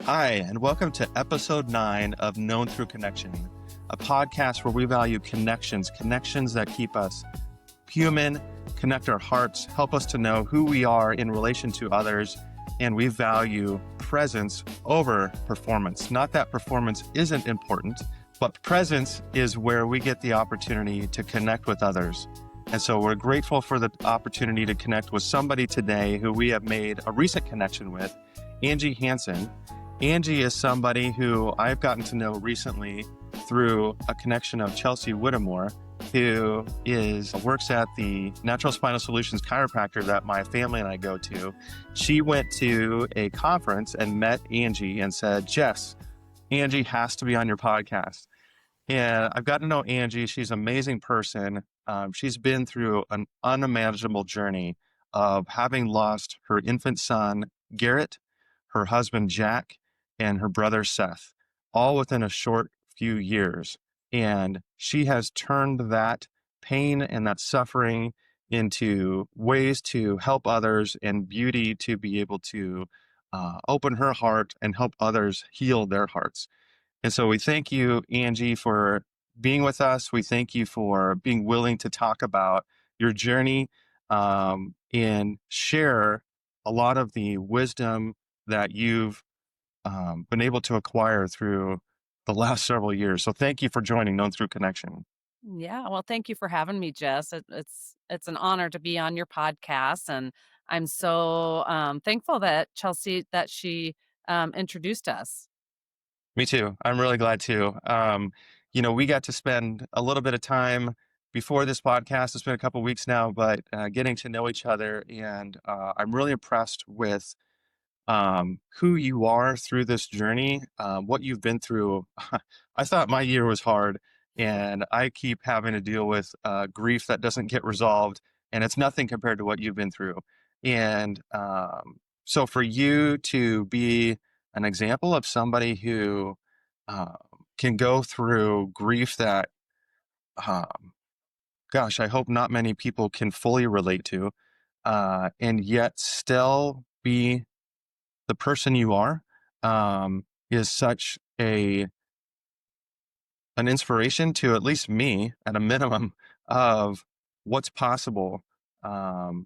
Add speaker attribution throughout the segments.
Speaker 1: Hi, and welcome to episode 9 of Known Through Connection, a podcast where we value connections that keep us human, connect our hearts, help us to know who we are in relation to others, and we value presence over performance. Not that performance isn't important, but presence is where we get the opportunity to connect with others. And so we're grateful for the opportunity to connect with somebody today who we have made a recent connection with, Angie Hansen. Angie is somebody who I've gotten to know recently through a connection of Chelsea Whittemore, who works at the Natural Spinal Solutions chiropractor that my family and I go to. She went to a conference and met Angie and said, Jess, Angie has to be on your podcast. And I've got to know Angie. She's an amazing person. She's been through an unimaginable journey of having lost her infant son, Garrett, her husband, Jack, and her brother, Seth, all within a short few years. And she has turned that pain and that suffering into ways to help others and beauty to be able to open her heart and help others heal their hearts. And so we thank you, Angie, for being with us. We thank you for being willing to talk about your journey and share a lot of the wisdom that you've been able to acquire through the last several years. So thank you for joining Known Through Connection.
Speaker 2: Yeah, well, thank you for having me, Jess. It's an honor to be on your podcast, and I'm so thankful that she introduced us.
Speaker 1: Me too. I'm really glad too. We got to spend a little bit of time before this podcast. It's been a couple of weeks now, but getting to know each other, and I'm really impressed with who you are through this journey, what you've been through. I thought my year was hard, and I keep having to deal with grief that doesn't get resolved, and it's nothing compared to what you've been through. And so for you to be an example of somebody who um, can go through grief that, um, gosh, I hope not many people can fully relate to, and yet still be the person you are, is such an inspiration to at least me at a minimum of what's possible. Um,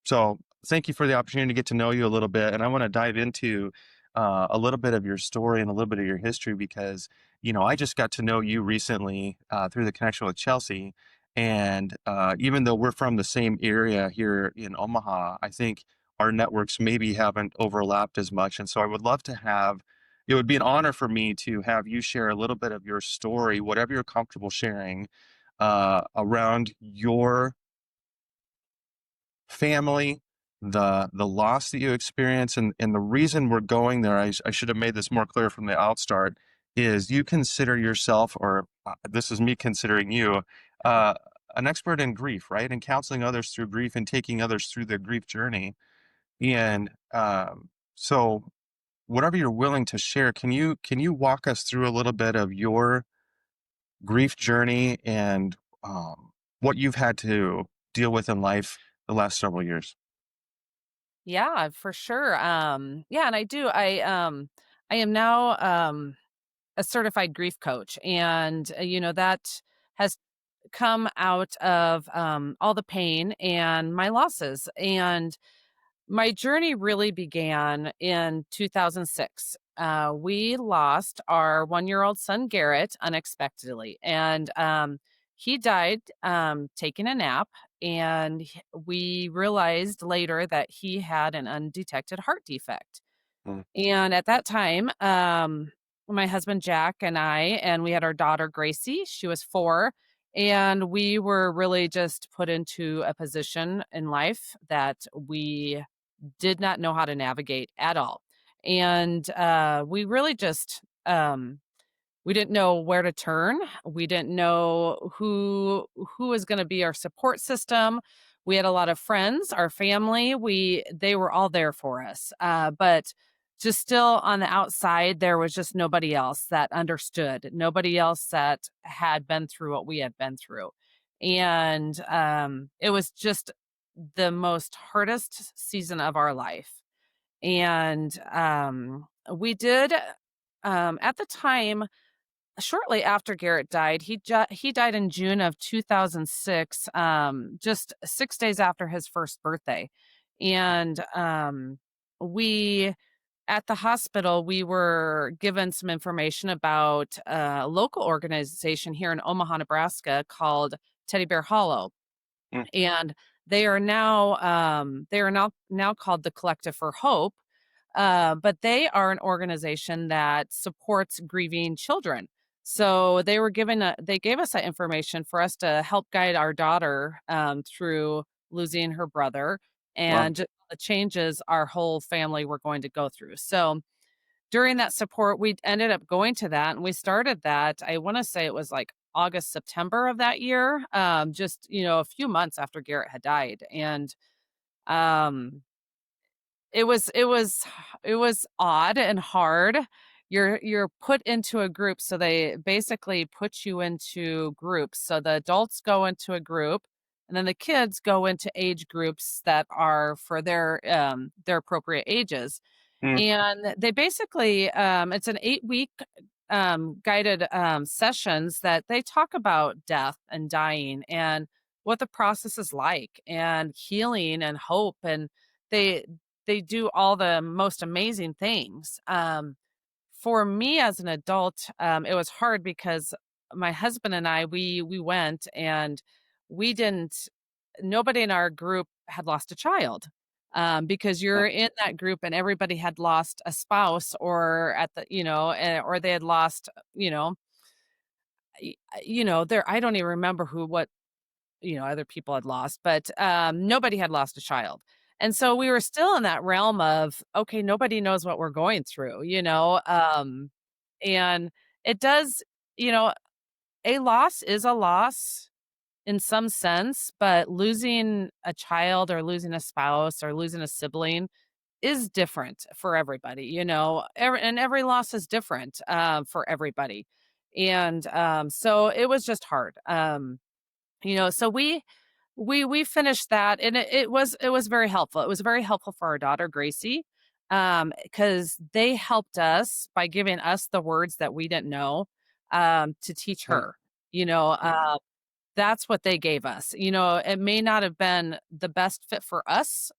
Speaker 1: so thank you for the opportunity to get to know you a little bit. And I want to dive into a little bit of your story and a little bit of your history because, I just got to know you recently through the connection with Chelsea. And even though we're from the same area here in Omaha, I think our networks maybe haven't overlapped as much. And so I would love to it would be an honor for me to have you share a little bit of your story, whatever you're comfortable sharing, around your family, the loss that you experience, and the reason we're going there. I should have made this more clear from the outstart. Is you consider yourself, or this is me considering you, uh, an expert in grief, right? And counseling others through grief and taking others through their grief journey. And so whatever you're willing to share, can you walk us through a little bit of your grief journey and what you've had to deal with in life the last several years?
Speaker 2: Yeah, for sure. Yeah, and I do. I am now a certified grief coach, and that has come out of all the pain and my losses. And my journey really began in 2006. We lost our 1-year-old son, Garrett, unexpectedly. And he died taking a nap. And we realized later that he had an undetected heart defect.
Speaker 1: Mm.
Speaker 2: And at that time, my husband Jack and we had our daughter Gracie. She was 4. And we were really just put into a position in life that we did not know how to navigate at all. And we really just we didn't know where to turn. We didn't know who was going to be our support system. We had a lot of friends, our family. They were all there for us, but just still on the outside, there was just nobody else that understood. Nobody else that had been through what we had been through, and it was just the most hardest season of our life. And we did, at the time, shortly after Garrett died, he died in June of 2006, just 6 days after his first birthday. And, we at the hospital, we were given some information about a local organization here in Omaha, Nebraska called Teddy Bear Hollow.
Speaker 1: Mm.
Speaker 2: And they are now called the Collective for Hope, but they are an organization that supports grieving children. So they gave us that information for us to help guide our daughter through losing her brother
Speaker 1: Wow.
Speaker 2: and just the changes our whole family were going to go through. So during that support, we ended up going to that, and we started that. I want to say it was like August, September of that year, just a few months after Garrett had died, and um, it was odd and hard. You're put into a group, so they basically put you into groups. So the adults go into a group, and then the kids go into age groups that are for their appropriate ages.
Speaker 1: Mm.
Speaker 2: And they basically, it's an 8-week guided sessions that they talk about death and dying and what the process is like and healing and hope. And they they do all the most amazing things. For me as an adult, it was hard because my husband and I we went and we didn't nobody in our group had lost a child, because
Speaker 1: Uh,
Speaker 2: you're in that group and everybody had lost a spouse or or they had lost, there I don't even remember who what other people had lost, but nobody had lost a child. And so we were still in that realm of, okay, nobody knows what we're going through, and it does, you know, a loss is a loss in some sense, but losing a child or losing a spouse or losing a sibling is different for everybody, and every loss is different for everybody. And so it was just hard. So we finished that, and it was very helpful. It was very helpful for our daughter Gracie, because they helped us by giving us the words that we didn't know, to teach
Speaker 1: uh,
Speaker 2: her. You know, that's what they gave us. It may not have been the best fit for us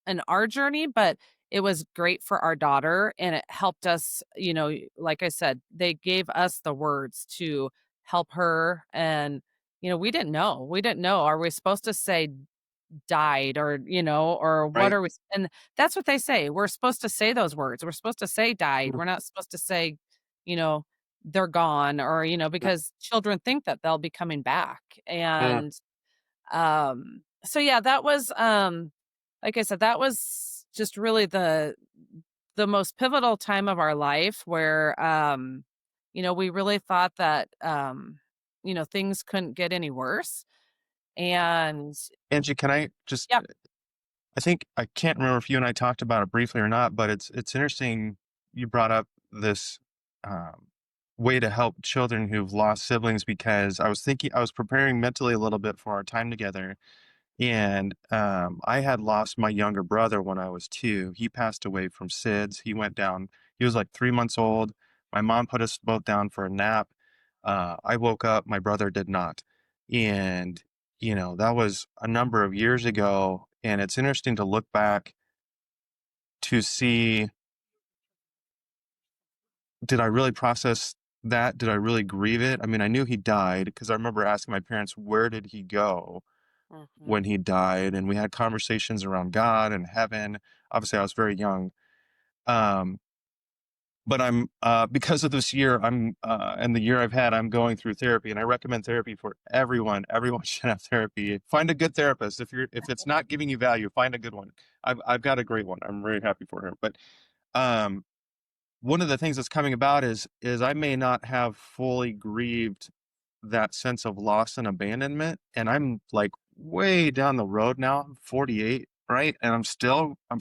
Speaker 2: in our journey, but it was great for our daughter and it helped us, like I said, they gave us the words to help her. And, we didn't know. We didn't know. Are we supposed to say died or, or what
Speaker 1: right.
Speaker 2: are we? And that's what they say. We're supposed to say those words. We're supposed to say died.
Speaker 1: Mm.
Speaker 2: We're not supposed to say, you know, they're gone or, because children think that they'll be coming back.
Speaker 1: Mm.
Speaker 2: And so yeah, that was like I said, that was just really the most pivotal time of our life where we really thought that things couldn't get any worse. And
Speaker 1: Angie, can I just,
Speaker 2: yeah,
Speaker 1: I think, I can't remember if you and I talked about it briefly or not, but it's interesting you brought up this um, way to help children who've lost siblings, because I was preparing mentally a little bit for our time together. And I had lost my younger brother when I was 2. He passed away from SIDS. He went down, he was like 3 months old. My mom put us both down for a nap. I woke up, my brother did not. And, that was a number of years ago. And it's interesting to look back to see, did I really process that? Did I really grieve it? I mean, I knew he died because I remember asking my parents, where did he go
Speaker 2: mhm,
Speaker 1: when he died? And we had conversations around God and heaven. Obviously, I was very young. Um, but I'm because of this year, and the year I've had, I'm going through therapy, and I recommend therapy for everyone. Everyone should have therapy. Find a good therapist. If it's not giving you value, find a good one. I've got a great one. I'm very happy for her. But um, one of the things that's coming about is I may not have fully grieved that sense of loss and abandonment, and I'm like way down the road now. I'm 48, right? And I'm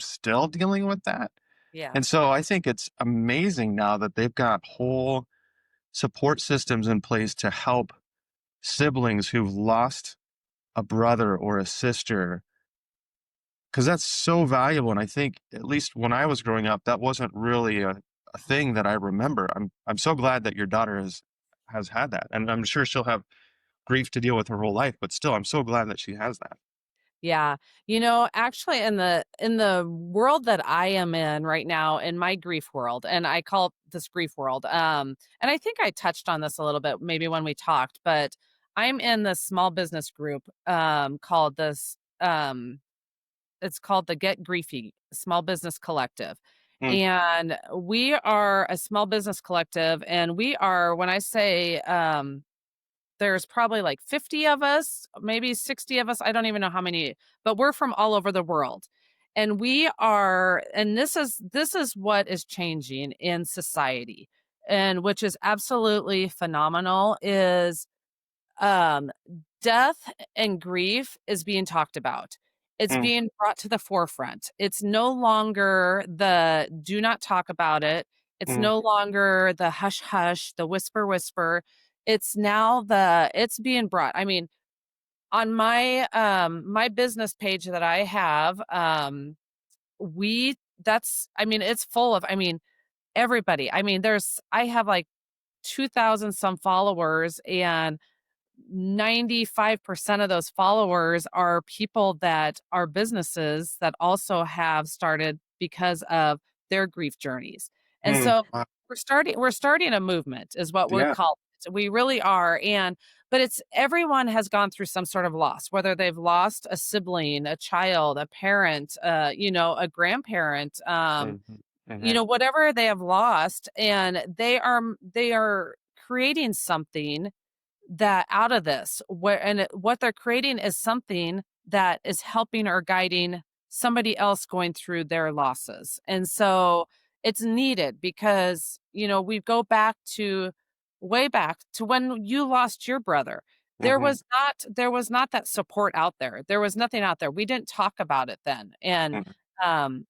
Speaker 1: still dealing with that.
Speaker 2: yeah,
Speaker 1: And so I think it's amazing now that they've got whole support systems in place to help siblings who've lost a brother or a sister, because that's so valuable. And I think, at least when I was growing up, that wasn't really a thing that I remember. I'm so glad that your daughter has had that, and I'm sure she'll have grief to deal with her whole life, but still, I'm so glad that she has that.
Speaker 2: Yeah. Actually in the world that I am in right now, in my grief world, and I call it this grief world, and I think I touched on this a little bit maybe when we talked, but I'm in this small business group, called this, it's called the Get Griefy Small Business Collective.
Speaker 1: Mm,
Speaker 2: And we are a small business collective, and we are, when I say, there's probably like 50 of us, maybe 60 of us. I don't even know how many, but we're from all over the world. And we are, and this is what is changing in society, and which is absolutely phenomenal, is um death and grief is being talked about. It's
Speaker 1: mm,
Speaker 2: being brought to the forefront. It's no longer the do not talk about it. It's
Speaker 1: mm,
Speaker 2: no longer the hush hush, the whisper whisper. It's now it's being brought. I mean, on my business page that I have, we that's I mean, it's full of, I mean, everybody. I mean, I have like 2,000 some followers, and 95% of those followers are people that are businesses that also have started because of their grief journeys. And
Speaker 1: mm.
Speaker 2: so
Speaker 1: Wow.
Speaker 2: we're starting a movement is what we're
Speaker 1: Yeah.
Speaker 2: called. We really are. But it's everyone has gone through some sort of loss, whether they've lost a sibling, a child, a parent, a grandparent,
Speaker 1: Mhm, mhm,
Speaker 2: whatever they have lost, and they are creating something that out of this what they're creating is something that is helping or guiding somebody else going through their losses. And so it's needed because we go back to way back to when you lost your brother. there
Speaker 1: mhm,
Speaker 2: was not there was not that support out there. There was nothing out there. We didn't talk about it then. And
Speaker 1: mhm,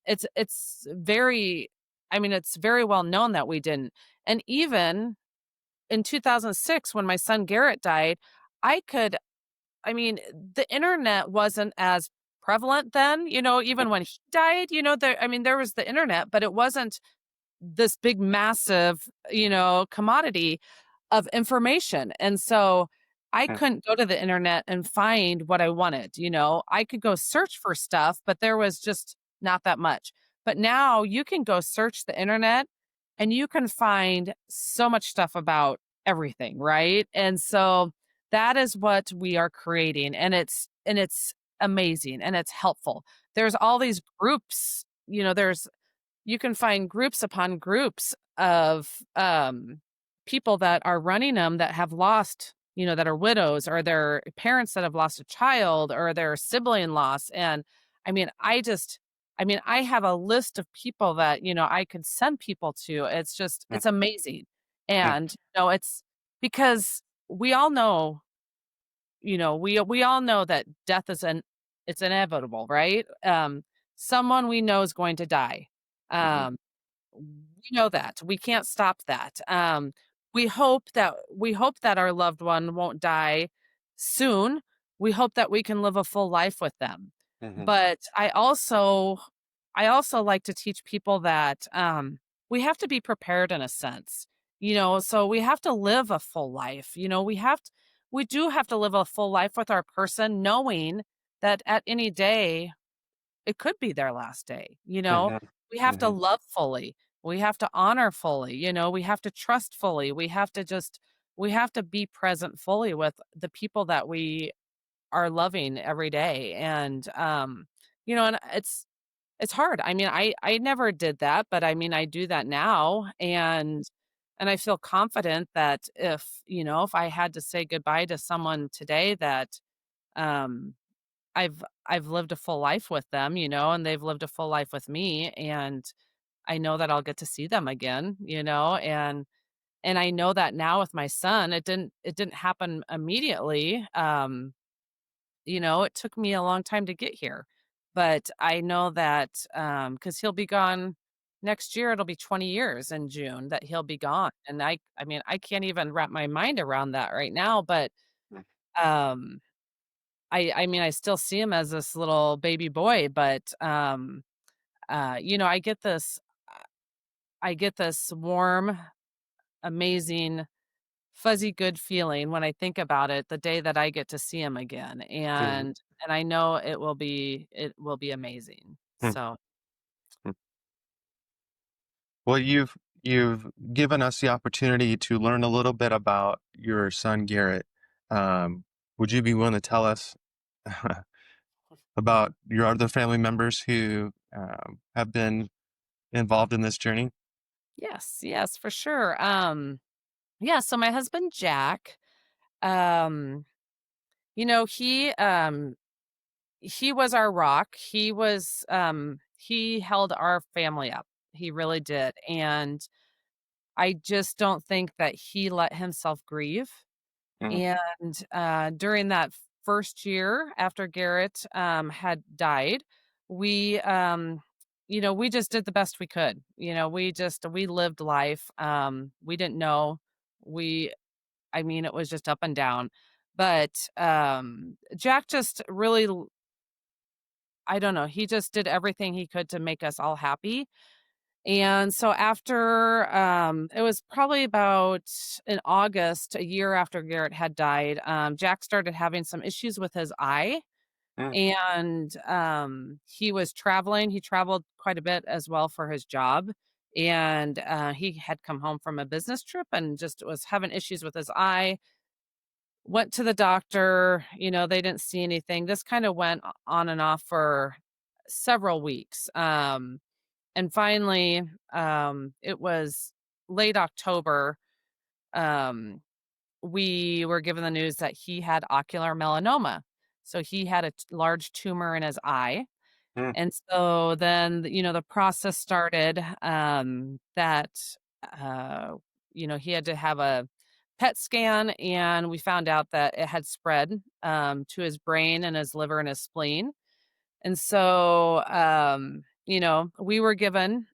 Speaker 2: it's very, I mean, it's very well known that we didn't. And even in 2006 when my son Garrett died, I could I mean, the internet wasn't as prevalent then, even when he died, there was the internet, but it wasn't this big massive, commodity of information. And so I
Speaker 1: mhm,
Speaker 2: couldn't go to the internet and find what I wanted. I could go search for stuff, but there was just not that much. But now you can go search the internet and you can find so much stuff about everything, right? And so that is what we are creating, and it's amazing and it's helpful. There's all these groups, you can find groups upon groups of people that are running them that have lost, that are widows, or their parents that have lost a child, or their sibling loss. And I mean, I have a list of people that, I could send people to. It's just,
Speaker 1: mhm,
Speaker 2: it's amazing.
Speaker 1: mhm,
Speaker 2: And, it's because we all know, we all know that death it's inevitable, right? Someone we know is going to die.
Speaker 1: mhm,
Speaker 2: Um, we know that. We can't stop that. We hope that our loved one won't die soon. We hope that we can live a full life with them.
Speaker 1: mhm,
Speaker 2: But I also like to teach people that we have to be prepared in a sense. So we have to live a full life. We do have to live a full life with our person, knowing that at any day it could be their last day.
Speaker 1: mhm,
Speaker 2: We have to
Speaker 1: mhm,
Speaker 2: love fully. We have to honor fully. We have to trust fully. We have to be present fully with the people that we are loving every day. And it's hard. I mean, I never did that, but I mean, I do that now. And I feel confident that if I had to say goodbye to someone today, that um I've lived a full life with them, and they've lived a full life with me, and I know that I'll get to see them again, and I know that now with my son. It didn't happen immediately. It took me a long time to get here. But I know that cuz he'll be gone next year. It'll be 20 years in June that he'll be gone. And I mean, I can't even wrap my mind around that right now, but um I mean, I still see him as this little baby boy, but I get this I get this warm, amazing, fuzzy good feeling when I think about it the day that I get to see him again,
Speaker 1: Mhm.
Speaker 2: and I know it will be amazing.
Speaker 1: Mm,
Speaker 2: So,
Speaker 1: mm. Well, you've given us the opportunity to learn a little bit about your son Garrett. Would you be willing to tell us about your other family members who have been involved in this journey?
Speaker 2: yes, yes, for sure. Yeah, so my husband Jack, um, you know, he was our rock. He held our family up. He really did. And I just don't think that he let himself grieve.
Speaker 1: Mm,
Speaker 2: And during that first year after Garrett had died, we, we just did the best we could. We lived life. We didn't know. We, I mean, it was just up and down. But Jack just really, I don't know, he just did everything he could to make us all happy. And so after, it was probably about in August, a year after Garrett had died, Jack started having some issues with his eye.
Speaker 1: mm,
Speaker 2: And he was traveling. He traveled quite a bit as well for his job. And he had come home from a business trip and just was having issues with his eye. Went to the doctor, they didn't see anything. This kind of went on and off for several weeks. And finally, it was late October. Um, we were given the news that he had ocular melanoma. So he had a large tumor in his eye.
Speaker 1: mm,
Speaker 2: And so then, the process started that, he had to have a PET scan, and we found out that it had spread to his brain and his liver and his spleen. And so, we were given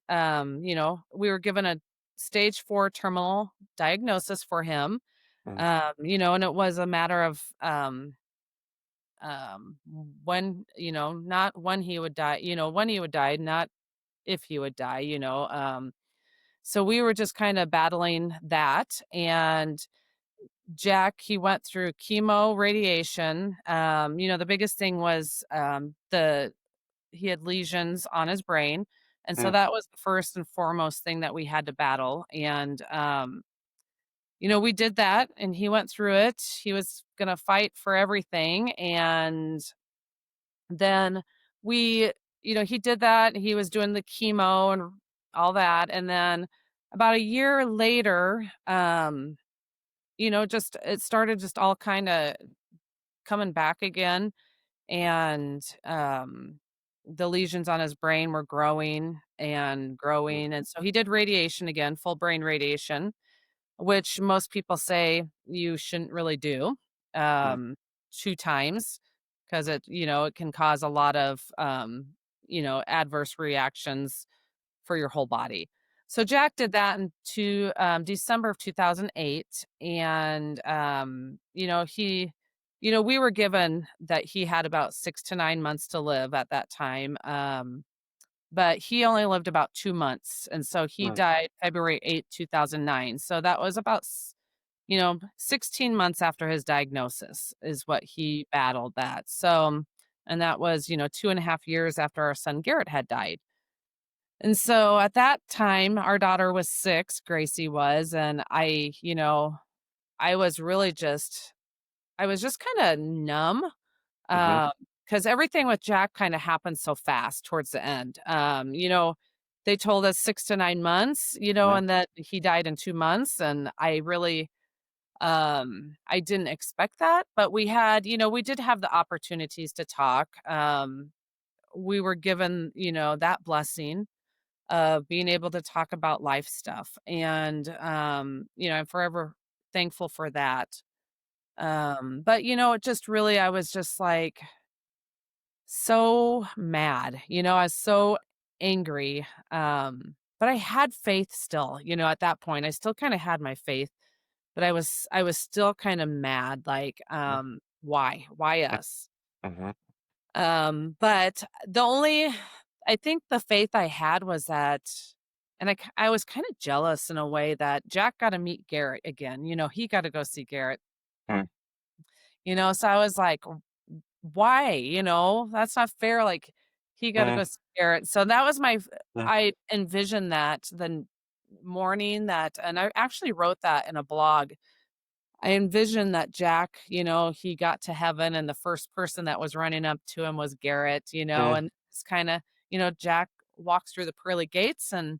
Speaker 2: a stage 4 terminal diagnosis for him.
Speaker 1: mm,
Speaker 2: And it was a matter of when, not when he would die, when he would die, not if he would die. So we were just kind of battling that. And Jack, he went through chemo, radiation. The biggest thing was he had lesions on his brain. And so
Speaker 1: mm,
Speaker 2: that was the first and foremost thing that we had to battle. And, we did that and he went through it. He was going to fight for everything. And then we, he did that. He was doing the chemo and all that. And then about a year later, just it started just all kind of coming back again. And the lesions on his brain were growing and
Speaker 1: mm,
Speaker 2: growing. And so he did radiation again, full brain radiation, which most people say you shouldn't really do
Speaker 1: mm,
Speaker 2: 2 times because it can cause a lot of adverse reactions for your whole body. So Jack did that in December of 2008. And we were given that he had about 6 to 9 months to live at that time. But he only lived about 2 months. And so he
Speaker 1: mm,
Speaker 2: died February 8th, 2009. So that was about 16 months after his diagnosis is what he battled that. So, and that was 2.5 years after our son Garrett had died. And so at that time, our daughter was 6, Gracie was, and I was really just I was just kinda numb,
Speaker 1: mhm,
Speaker 2: because everything with Jack kinda happened so fast towards the end. They told us 6 to 9 months,
Speaker 1: mm,
Speaker 2: and that he died in 2 months, and I really, I didn't expect that, but we did have the opportunities to talk. We were given, that blessing of being able to talk about life stuff. And, I'm forever thankful for that. But, it just really, I was just like so mad, I was so angry. But I had faith still, at that point. I still kind of had my faith, but I was still kind of mad, like,
Speaker 1: mm,
Speaker 2: why? Why
Speaker 1: mm,
Speaker 2: us?
Speaker 1: mhm,
Speaker 2: But I think the faith I had was that And I was kind of jealous in a way that Jack got to meet Garrett again. He got to go see Garrett.
Speaker 1: Mm,
Speaker 2: So I was like, why? That's not fair. Like, he got to
Speaker 1: mm,
Speaker 2: go see Garrett. So that was
Speaker 1: mm,
Speaker 2: I envisioned that the morning that, and I actually wrote that in a blog. I envisioned that Jack, he got to heaven and the first person that was running up to him was Garrett,
Speaker 1: mm,
Speaker 2: and it's kind of, Jack walked through the pearly gates and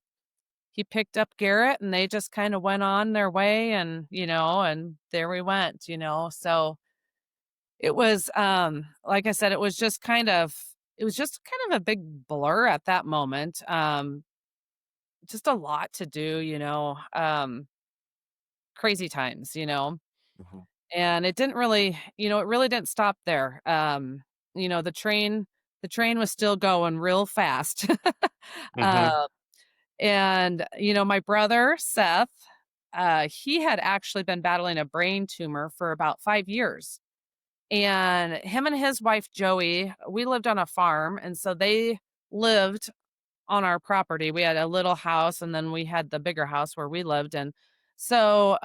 Speaker 2: he picked up Garrett and they just kind of went on their way and, and there we went, So it was, like I said, it was just kind of a big blur at that moment. Just a lot to do, crazy times,
Speaker 1: mhm,
Speaker 2: and it didn't really, it really didn't stop there. The train was still going real fast.
Speaker 1: mhm,
Speaker 2: uh, and, my brother, Seth, he had actually been battling a brain tumor for about 5 years. And him and his wife, Joey, we lived on a farm. And so they lived on our property. We had a little house and then we had the bigger house where we lived. And so,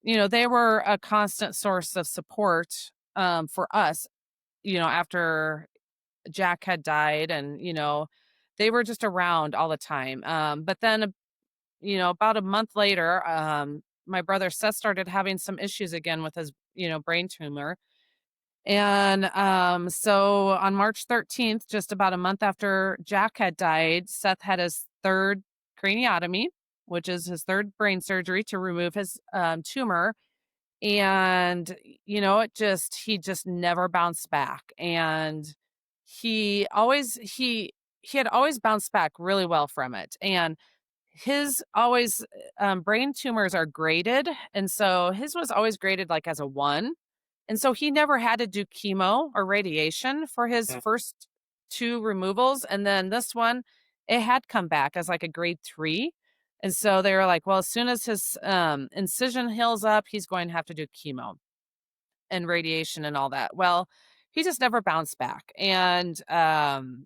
Speaker 2: they were a constant source of support for us, after Jack had died and, they were just around all the time. But then, about a month later, my brother Seth started having some issues again with his, brain tumor. And so on March 13th, just about a month after Jack had died, Seth had his third craniotomy, which is his third brain surgery to remove his tumor. And, he just never bounced back. And he had always bounced back really well from it. And his always brain tumors are graded. And so his was always graded like as a 1, and so he never had to do chemo or radiation for his
Speaker 1: mm,
Speaker 2: first 2 removals, and then this one, it had come back as like a grade 3, and so they were like, "Well, as soon as his, incision heals up, he's going to have to do chemo and radiation and all that." Well, he just never bounced back, and,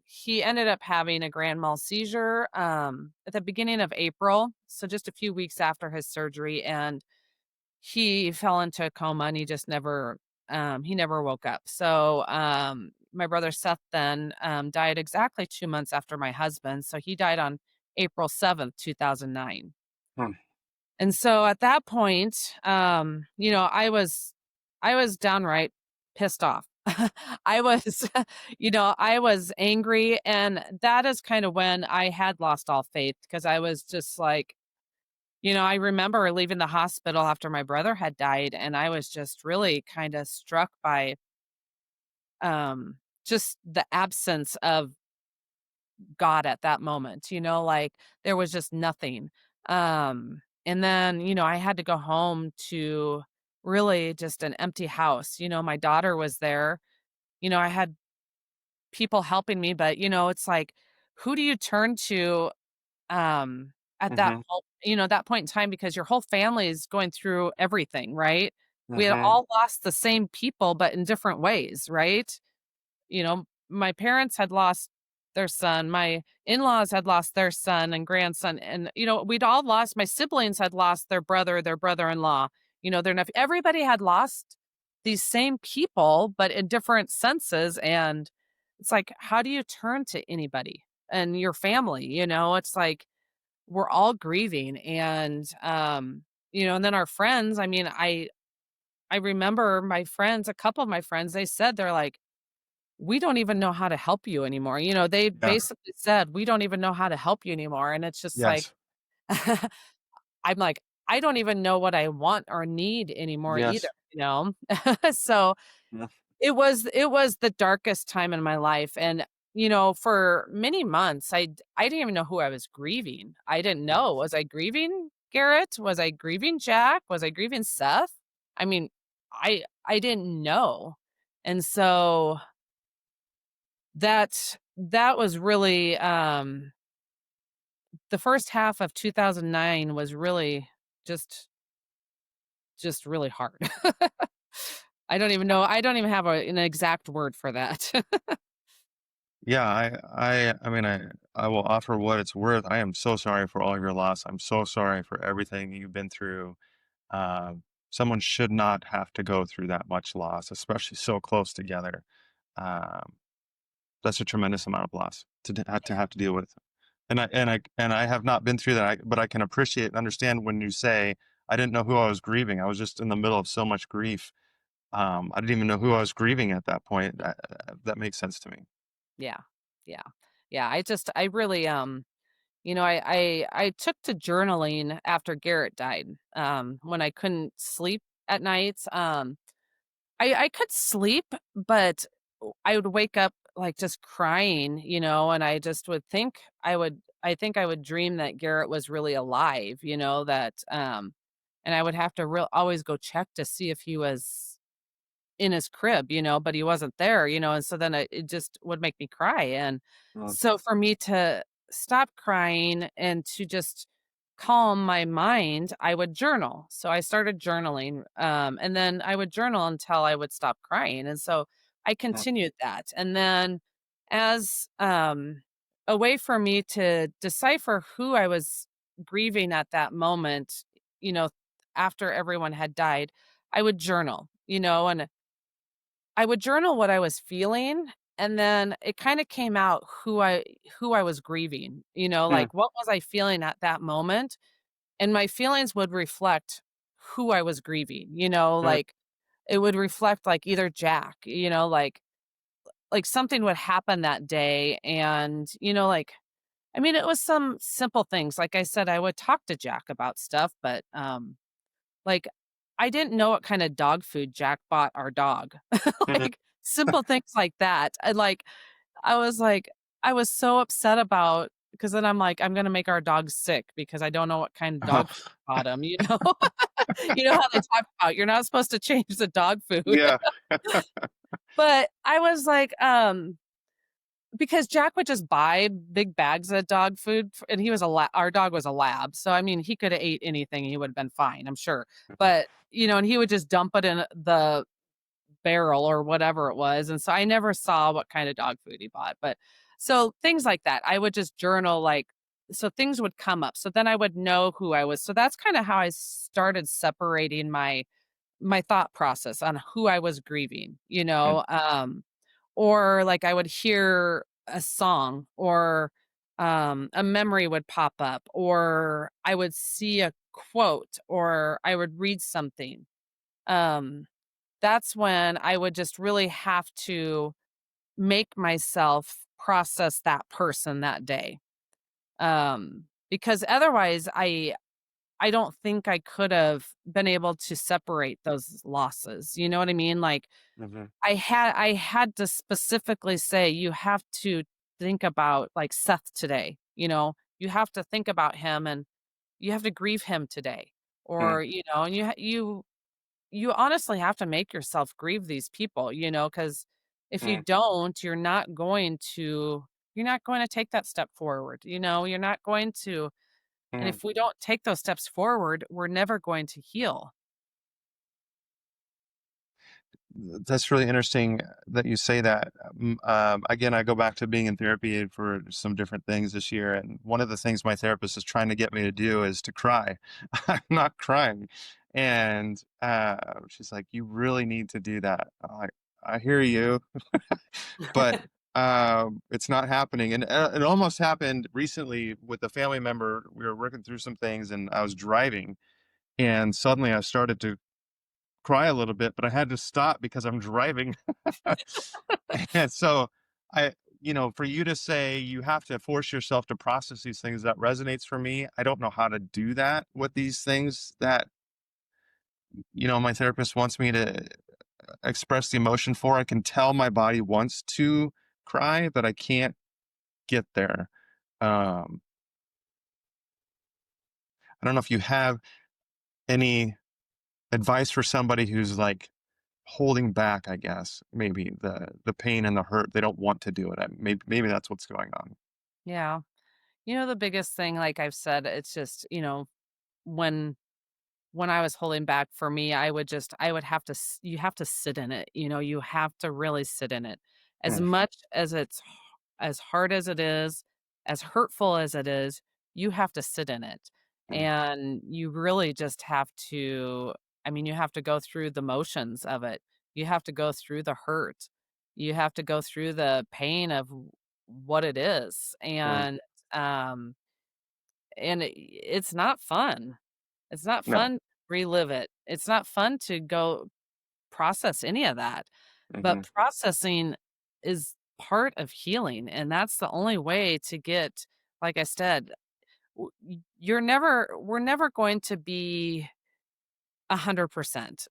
Speaker 2: he ended up having a grand mal seizure, at the beginning of April, so just a few weeks after his surgery, and he fell into a coma and he never woke up. So, my brother Seth then, died exactly 2 months after my husband. So he died on April 7th, 2009.
Speaker 1: mm,
Speaker 2: And so at that point, I was downright pissed off. I was, I was angry. And that is kind of when I had lost all faith because I was just like, I remember leaving the hospital after my brother had died, and I was just really kinda struck by, just the absence of God at that moment, like, there was just nothing. And then, I had to go home to really just an empty house. My daughter was there. I had people helping me, but, it's like, who do you turn to at
Speaker 1: mhm,
Speaker 2: that point in time because your whole family is going through everything, right? We had
Speaker 1: mhm,
Speaker 2: all lost the same people, but in different ways, right? My parents had lost their son, my in-laws had lost their son and grandson, and, we'd all lost my siblings had lost their brother-in-law, their nephew. Everybody had lost these same people, but in different senses, and it's like, how do you turn to anybody and your family, It's like, we're all grieving and and then our friends, I mean, I remember my friends, a couple of my friends, they said they're like, we don't even know how to help you anymore. They
Speaker 1: yeah,
Speaker 2: basically said, we don't even know how to help you anymore. And it's just like,
Speaker 1: yes,
Speaker 2: I'm like, I don't even know what I want or need anymore either,
Speaker 1: yes,
Speaker 2: so
Speaker 1: mm,
Speaker 2: it was the darkest time in my life, and, for many months, I didn't even know who I was grieving. I didn't
Speaker 1: mm,
Speaker 2: know. Was I grieving Garrett? Was I grieving Jack? Was I grieving Seth? I mean, I didn't know. And so that was really, the first half of 2009 was really just just really hard. I don't even have an exact word for that.
Speaker 1: Yeah, I mean, I will offer what it's worth. I am so sorry for all of your loss. I'm so sorry for everything you've been through. Someone should not have to go through that much loss, especially so close together. Um, that's a tremendous amount of loss to have to deal with. And I have not been through that, but I can appreciate and understand when you say I didn't know who I was grieving. I was just in the middle of so much grief. I didn't even know who I was grieving at that point. That makes sense to me.
Speaker 2: Yeah. Yeah. Yeah, I really, I took to journaling after Garrett died, when I couldn't sleep at nights. I could sleep, but I would wake up, like, just crying, and I just would think I think I would dream that Garrett was really alive, and I would have to real always go check to see if he was in his crib, but he wasn't there, and so then it just would make me cry, and
Speaker 1: Well,
Speaker 2: so for me to stop crying and to just calm my mind, I would journal. So I started journaling, and then I would journal until I would stop crying, and so I
Speaker 1: mm,
Speaker 2: continued that, and then as, a way for me to decipher who I was grieving at that moment, you know, after everyone had died, I would journal, and I would journal what I was feeling, and then it kinda came out who I was grieving,
Speaker 1: mm,
Speaker 2: like, what was I feeling at that moment, and my feelings would reflect who I was grieving,
Speaker 1: mm,
Speaker 2: like, it would reflect, like, either Jack, like something would happen that day, and, I mean, it was some simple things, like I said, I would talk to Jack about stuff, but, like, I didn't know what kinda dog food Jack bought our dog.
Speaker 1: mhm.
Speaker 2: Like, simple things like that, and, I was like I was so upset about because then I'm like, "I'm gonna make our dog sick because I don't know what kind of
Speaker 1: Oh,
Speaker 2: dog food I bought him," you know? You know how they talk about you're not supposed to change the dog food.
Speaker 1: yeah.
Speaker 2: But I was like, because Jack would just buy big bags of dog food, and he was our dog was a lab, so, I mean, he coulda ate anything, he would've been fine, I'm sure, but, and he would just dump it in the barrel or whatever it was, and so I never saw what kind of dog food he bought, but so things like that, I would just journal, like so things would come up, so then I would know who I was, so that's kinda how I started separating my thought process on who I was grieving,
Speaker 1: Mm,
Speaker 2: or like I would hear a song or a memory would pop up or I would see a quote or I would read something. Um, that's when I would just really have to make myself process that person that day. Because otherwise I don't think I could have been able to separate those losses. You know what I mean? Like
Speaker 1: mhm,
Speaker 2: I had to specifically say, "You have to think about, like, Seth today," "You have to think about him, and you have to grieve him today."
Speaker 1: mm,
Speaker 2: Or, and you honestly have to make yourself grieve these people, because if you
Speaker 1: mm,
Speaker 2: don't, you're not going to take that step forward, You're not going to and
Speaker 1: mm.
Speaker 2: if we don't take those steps forward, we're never going to heal.
Speaker 1: That's really interesting that you say that. Again, I go back to being in therapy for some different things this year, and one of the things my therapist is trying to get me to do is to cry. I'm not crying, and she's like, "You really need to do that." I'm like, "I hear you, but it's not happening." And it almost happened recently with a family member. We were working through some things, and I was driving, and suddenly I started to cry a little bit, but I had to stop because I'm driving. And so I, for you to say you have to force yourself to process these things, that resonates for me. I don't know how to do that with these things that, my therapist wants me to express the emotion for. I can tell my body wants to cry, but I can't get there. Um, I don't know if you have any advice for somebody who's like holding back, I guess, maybe the pain and the hurt. They don't want to do it. Maybe that's what's going on.
Speaker 2: Yeah. The biggest thing, like I've said, it's just, when when I was holding back for me, I would have to you have to sit in it, you have to really sit in it. As
Speaker 1: Mm,
Speaker 2: much as it's as hard as it is, as hurtful as it is, you have to sit in it.
Speaker 1: Mm,
Speaker 2: And you really just have to, I mean, you have to go through the motions of it. You have to go through the hurt. You have to go through the pain of what it is.
Speaker 1: mm.
Speaker 2: Um and it's not fun. It's not
Speaker 1: No.
Speaker 2: fun to relive it. It's not fun to go process any of that. But
Speaker 1: Mhm,
Speaker 2: processing is part of healing, and that's the only way to get, like I said, we're never going to be 100%.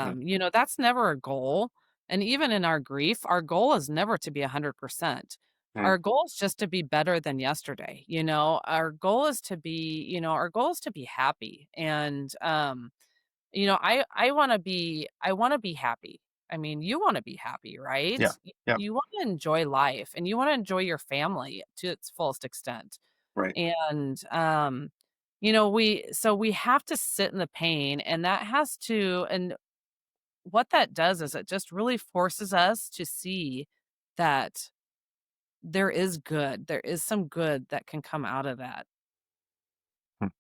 Speaker 1: mm,
Speaker 2: That's never a goal. And even in our grief, our goal is never to be 100%.
Speaker 1: mm.
Speaker 2: Our goal is just to be better than yesterday. Our goal is to be, our goal is to be happy. And, I want to be happy. I mean, you want to be happy, right?
Speaker 1: Yeah. Yep.
Speaker 2: You want to enjoy life and you want to enjoy your family to its fullest extent.
Speaker 1: Right.
Speaker 2: And, we have to sit in the pain, and and what that does is it just really forces us to see that there is some good that can come out of that.
Speaker 1: Hmm.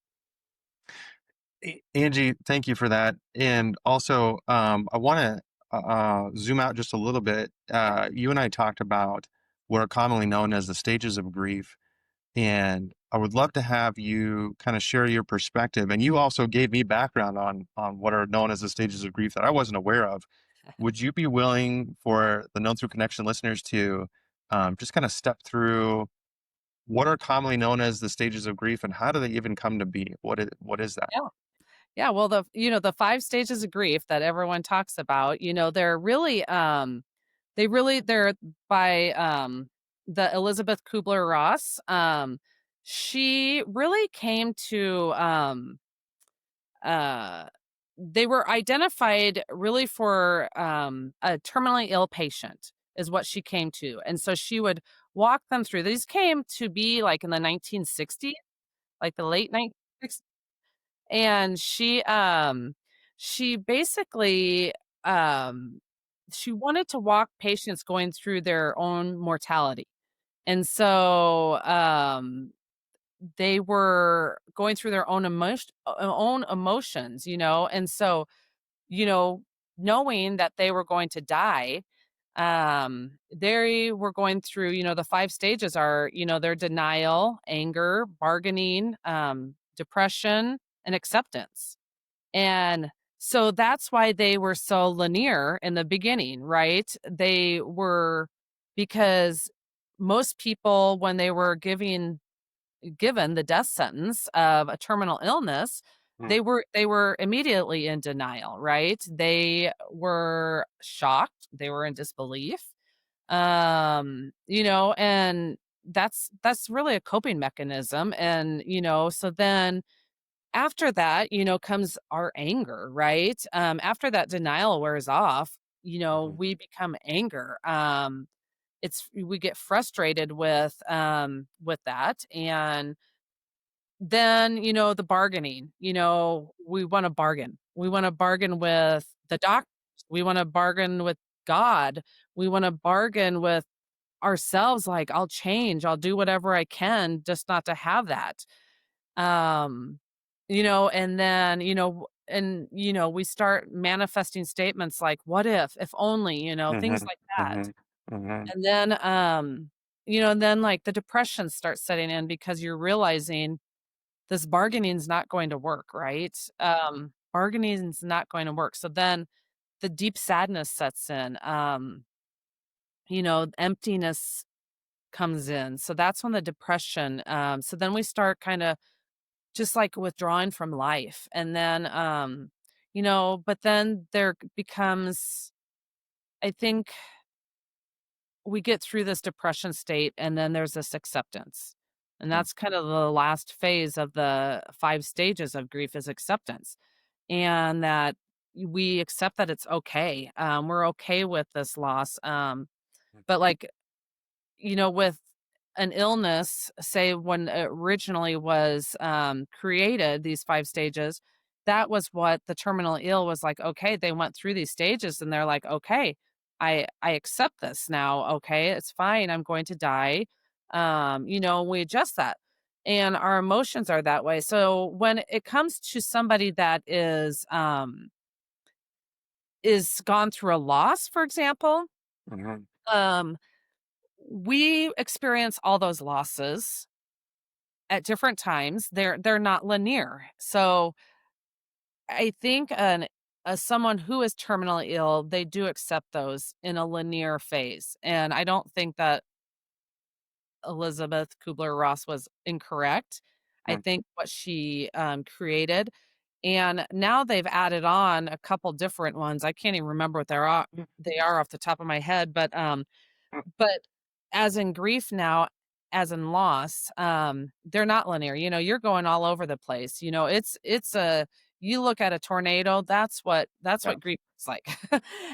Speaker 1: Angie, thank you for that. And also, I want to zoom out just a little bit. You and I talked about what are commonly known as the stages of grief. And I would love to have you kind of share your perspective. And you also gave me background on what are known as the stages of grief that I wasn't aware of. Would you be willing for the Known Through Connection listeners to just kind of step through what are commonly known as the stages of grief and how do they even come to be? What is that?
Speaker 2: Yeah. Yeah, well, the 5 stages of grief that everyone talks about, they're by, the Elizabeth Kubler-Ross. She really came to, uh they were identified really for, a terminally ill patient is what she came to, and so she would walk them through. These came to be, like, in the 1960s, like, the late 1960s. And she basically, um she wanted to walk patients going through their own mortality. And so, they were going through their own emotions, and so, you know, knowing that they were going to die, they were going through, the 5 stages are, their denial, anger, bargaining, depression, and acceptance. And so that's why they were so linear in the beginning, right? They were because most people, when they were given the death sentence of a terminal illness,
Speaker 1: Mm,
Speaker 2: they were immediately in denial, right? They were shocked, they were in disbelief. And that's really a coping mechanism. And so then after that, comes our anger, right? After that denial wears off,
Speaker 1: mhm,
Speaker 2: we become anger. We get frustrated with that. And then, the bargaining, we want to bargain. We want to bargain with the doctors. We want to bargain with God. We want to bargain with ourselves, like, I'll change, I'll do whatever I can just not to have that. Um, and then, we start manifesting statements like, what if only, things
Speaker 1: mhm,
Speaker 2: like that.
Speaker 1: mhm, mhm,
Speaker 2: And then, like the depression starts setting in because you're realizing this bargaining's not going to work, right? Bargaining's not going to work. So then the deep sadness sets in. Emptiness comes in. So that's when the depression, so then we start kind of just like withdrawing from life. And then, but then there becomes, I think we get through this depression state and then there's this acceptance. And
Speaker 1: mm,
Speaker 2: that's kind of the last phase of the 5 stages of grief is acceptance. And that we accept that it's okay. We're okay with this loss. But like, with an illness, say when it originally was created, these 5 stages, that was what the terminal ill was like. Okay, they went through these stages and they're like, okay, I accept this now. Okay, it's fine. I'm going to die. We adjust that. And our emotions are that way. So when it comes to somebody that is gone through a loss, for example,
Speaker 1: Mhm.
Speaker 2: um, we experience all those losses at different times. They're not linear. So I think as someone who is terminally ill, they do accept those in a linear phase. And I don't think that Elizabeth Kubler-Ross was incorrect. I
Speaker 1: Mhm.
Speaker 2: think what she created, and now they've added on a couple different ones. I can't even remember what they are off the top of my head, but as in grief now, as in loss, they're not linear. You're going all over the place. It's a you look at a tornado, that's what
Speaker 1: Yep.
Speaker 2: grief is like.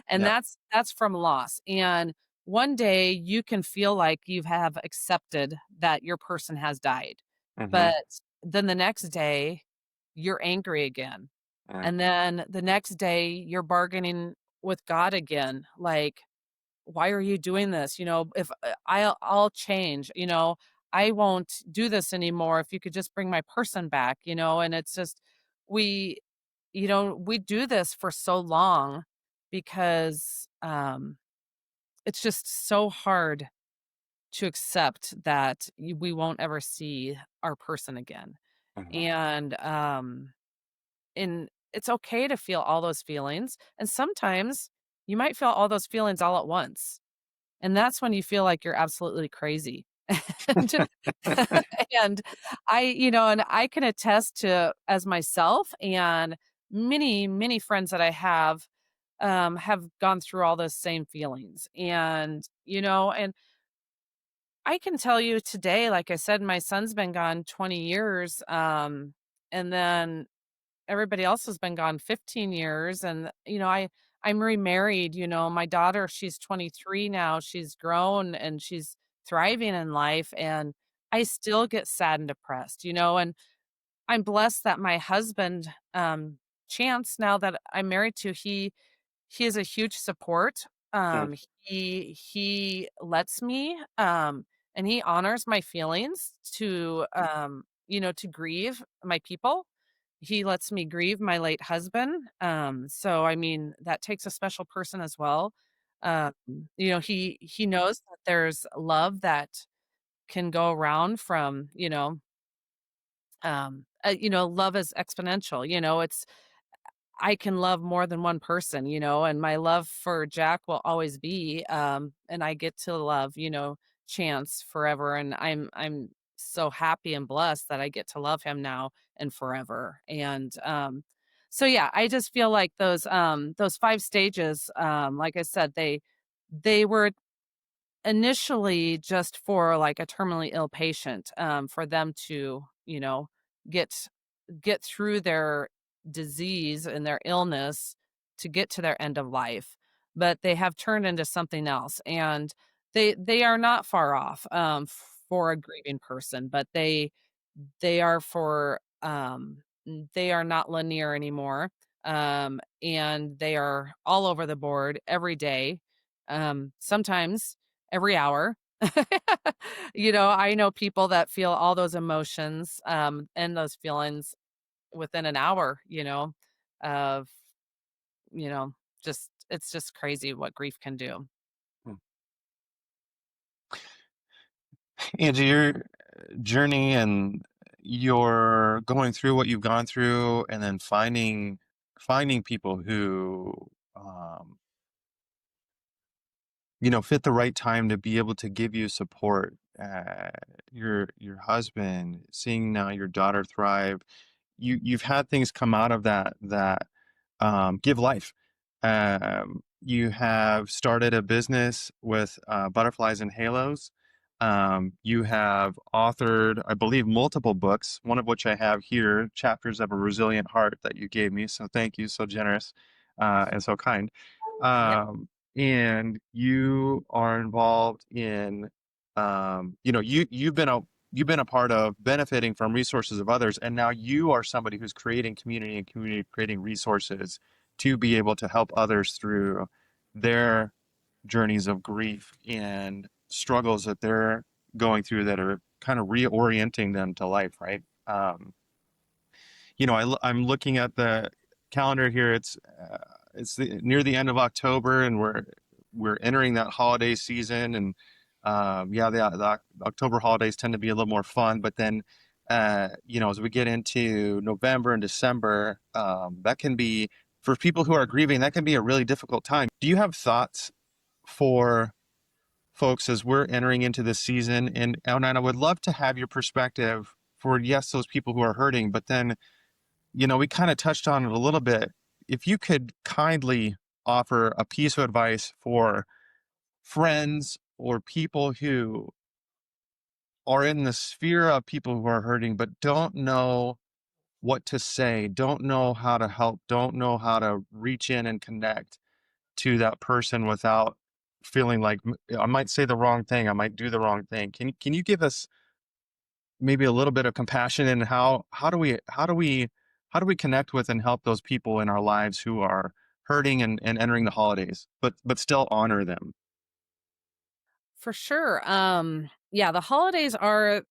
Speaker 2: And
Speaker 1: Yep.
Speaker 2: that's from loss. And one day you can feel like you have accepted that your person has died.
Speaker 1: Mhm.
Speaker 2: But then the next day you're angry again.
Speaker 1: Mm.
Speaker 2: And then the next day you're bargaining with God again. Like, why are you doing this? If I'll change, I won't do this anymore. If you could just bring my person back, and it's just, we, we do this for so long because, it's just so hard to accept that we won't ever see our person again.
Speaker 1: Mhm.
Speaker 2: And it's okay to feel all those feelings. And sometimes you might feel all those feelings all at once. And that's when you feel like you're absolutely crazy. And and I can attest to, as myself and many, many friends that I have gone through all those same feelings. And I can tell you today, like I said, my son's been gone 20 years. And then everybody else has been gone 15 years. And I'm remarried. My daughter, she's 23 now. She's grown and she's thriving in life, and I still get sad and depressed. And I'm blessed that my husband, Chance, now that I'm married to, he is a huge support.
Speaker 1: Mm.
Speaker 2: He lets me, and he honors my feelings to grieve my people. He lets me grieve my late husband. So I mean, that takes a special person as well. Um, he knows that there's love that can go around from, love is exponential. It's I can love more than one person, and my love for Jack will always be, and I get to love, Chance forever, and I'm so happy and blessed that I get to love him now and forever. And so yeah, I just feel like those 5 stages, like I said, they were initially just for like a terminally ill patient, for them to, get get through their disease and their illness to get to their end of life. But they have turned into something else, and they are not far off, for a grieving person, but they are for they are not linear anymore. And they are all over the board every day, sometimes every hour. I know people that feel all those emotions, and those feelings within an hour, of, you know, just it's just crazy what grief can do.
Speaker 1: Mm. Angie, your journey and you're going through what you've gone through, and then finding people who um, fit the right time to be able to give you support. Your husband, seeing now your daughter thrive, you've had things come out of that give life. You have started a business with butterflies and halos. You have authored, I believe, multiple books, one of which I have here, Chapters of a Resilient Heart, that you gave me. So thank you, so generous and so kind.
Speaker 2: Yep.
Speaker 1: And you are involved in, you've been a part of benefiting from resources of others, and now you are somebody who's creating community and community creating resources to be able to help others through their journeys of grief and struggles that they're going through that are kind of reorienting them to life, right? I'm looking at the calendar here. It's near the end of October, and we're entering that holiday season. And the October holidays tend to be a little more fun. But then, as we get into November and December, that can be, for people who are grieving, that can be a really difficult time. Do you have thoughts for folks as we're entering into this season? And I would love to have your perspective for, yes, those people who are hurting, but then, we kind of touched on it a little bit. If you could kindly offer a piece of advice for friends or people who are in the sphere of people who are hurting, but don't know what to say, don't know how to help, don't know how to reach in and connect to that person without feeling like I might say the wrong thing, I might do the wrong thing. Can you give us maybe a little bit of compassion, and how do we connect with and help those people in our lives who are hurting and entering the holidays, but still honor them?
Speaker 2: For sure. Yeah, the holidays are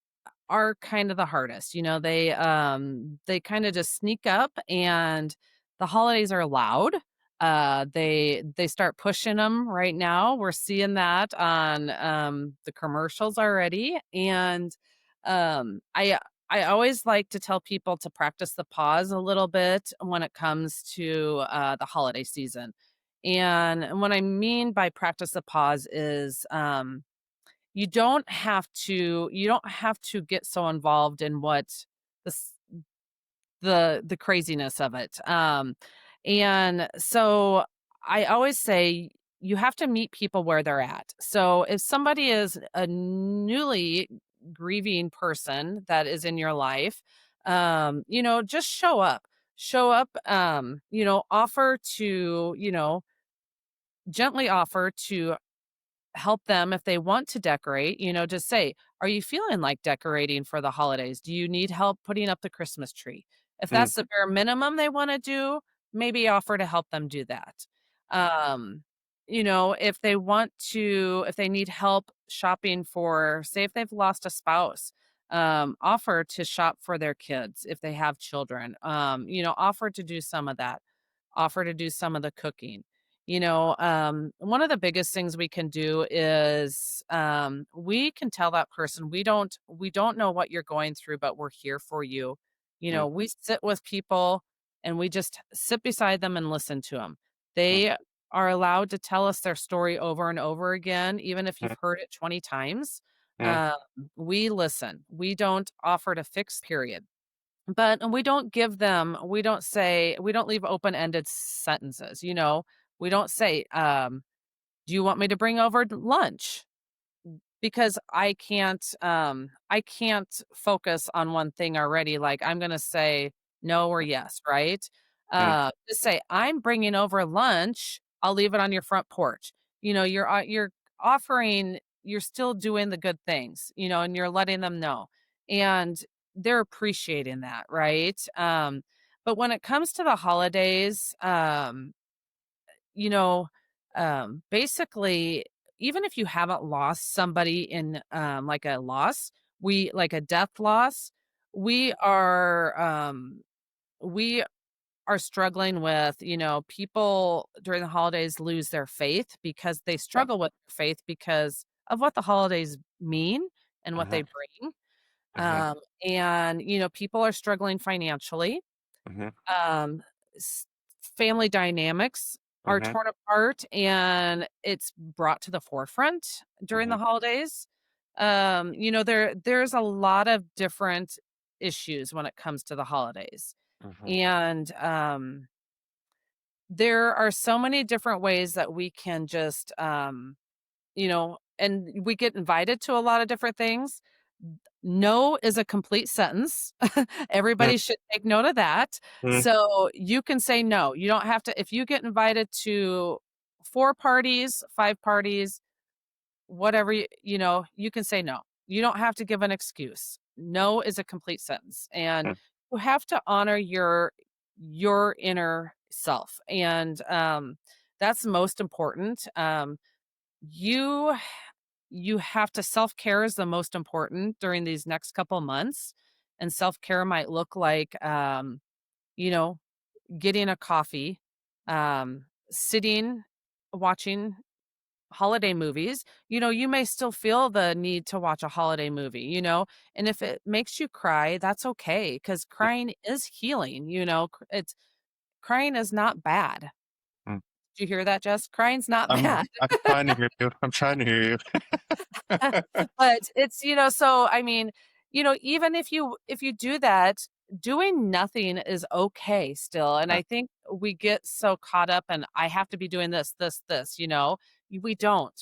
Speaker 2: kind of the hardest. They kind of just sneak up, and the holidays are loud. They start pushing them right now. We're seeing that on the commercials already. And I always like to tell people to practice the pause a little bit when it comes to the holiday season. And what I mean by practice the pause is you don't have to get so involved in what the s the craziness of it, and so I always say you have to meet people where they're at. So if somebody is a newly grieving person that is in your life, just show up. Show up, offer to, gently offer to help them if they want to decorate, just say, "Are you feeling like decorating for the holidays? Do you need help putting up the Christmas tree?" If
Speaker 1: Mm,
Speaker 2: that's the bare minimum they wanna do, maybe offer to help them do that. Um, if they need help shopping for, say, if they've lost a spouse, offer to shop for their kids if they have children. Offer to do some of that. Offer to do some of the cooking. One of the biggest things we can do is we can tell that person we don't know what you're going through, but we're here for you.
Speaker 1: mm,
Speaker 2: We sit with people and we just sit beside them and listen to them.
Speaker 1: mm,
Speaker 2: They are allowed to tell us their story over and over again, even if
Speaker 1: mm,
Speaker 2: you've heard it 20 times.
Speaker 1: mm,
Speaker 2: Um, we listen. We don't offer to fix, period. But we don't leave open-ended sentences, We don't say, "Do you want me to bring over lunch?" Because I can't focus on one thing already, like, I'm gonna say no or yes, right?
Speaker 1: mm,
Speaker 2: Just say, "I'm bringing over lunch, I'll leave it on your front porch." You're still doing the good things, and you're letting them know, and they're appreciating that, right? But when it comes to the holidays, you know, basically, even if you haven't lost somebody in, like a loss, like a death loss, we are, um, we are struggling with, people during the holidays lose their faith because they
Speaker 1: yeah,
Speaker 2: struggle with faith because of what the holidays mean and what
Speaker 1: mhm,
Speaker 2: they bring.
Speaker 1: mhm,
Speaker 2: People are struggling financially.
Speaker 1: mhm,
Speaker 2: um, s- Family dynamics are
Speaker 1: mhm,
Speaker 2: torn apart and it's brought to the forefront during
Speaker 1: mhm,
Speaker 2: the holidays. There's a lot of different issues when it comes to the holidays.
Speaker 1: mhm,
Speaker 2: And there are so many different ways that we can just and we get invited to a lot of different things. No is a complete sentence.
Speaker 1: mm,
Speaker 2: Everybody should take note of that.
Speaker 1: mm,
Speaker 2: So you can say no. You don't have to, if you get invited to 4 parties, 5 parties, whatever, you can say no. You don't have to give an excuse. No is a complete sentence. And
Speaker 1: mm,
Speaker 2: you have to honor your inner self. And that's most important. you you have to self-care is the most important during these next couple months. And self-care might look like you know, getting a coffee, sitting, watching holiday movies. You may still feel the need to watch a holiday movie, and if it makes you cry, that's okay because
Speaker 1: Mm,
Speaker 2: crying is healing. It's crying is not bad.
Speaker 1: mm.
Speaker 2: Did you hear that, Jess? Crying's not bad.
Speaker 1: I'm trying to hear you. I'm trying to hear you.
Speaker 2: But it's, so I mean, even if you do that, doing nothing is okay still. And
Speaker 1: Uh,
Speaker 2: I think we get so caught up and I have to be doing this.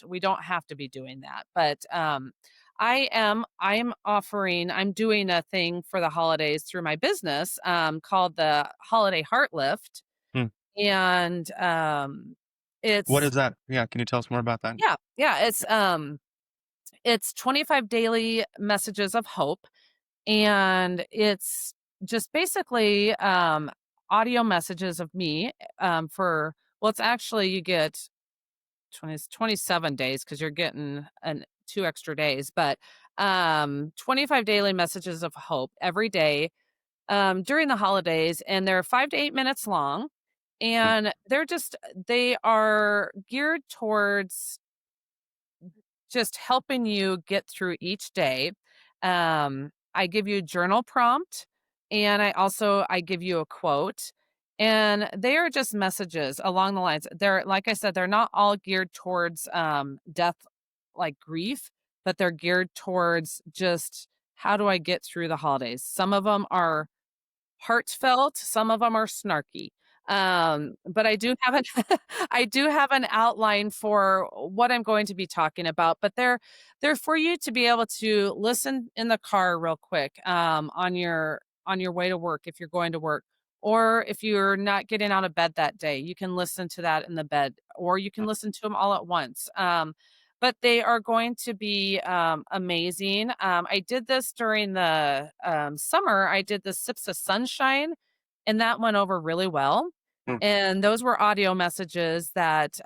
Speaker 2: We don't have to be doing that. But I'm doing a thing for the holidays through my business called the Holiday Heart Lift.
Speaker 1: hmm.
Speaker 2: And
Speaker 1: What
Speaker 2: it's
Speaker 1: is that? Yeah, can you tell us more about that?
Speaker 2: yeah, it's 25 daily messages of hope, and it's just basically, audio messages of me, for well, it's actually you get 27 days because 'cause you're getting 2 extra days, but, 25 daily messages of hope every day, during the holidays, and they're 5 to 8 minutes long,
Speaker 1: Mm,
Speaker 2: and they are geared towards just helping you get through each day. I give you a journal prompt and I give you a quote, and they are just messages along the lines. They're like I said, they're not all geared towards death like grief, but they're geared towards just how do I get through the holidays. Some of them are heartfelt, some of them are snarky. But I do have an I do have an outline for what I'm going to be talking about, but they're for you to be able to listen in the car real quick, on your way to work if you're going to work, or if you're not getting out of bed that day, you can listen to that in the bed, or you can
Speaker 1: mm,
Speaker 2: listen to them all at once. But they are going to be amazing. I did this during the summer. I did the Sips of Sunshine, and that went over really well.
Speaker 1: mm,
Speaker 2: And those were audio messages that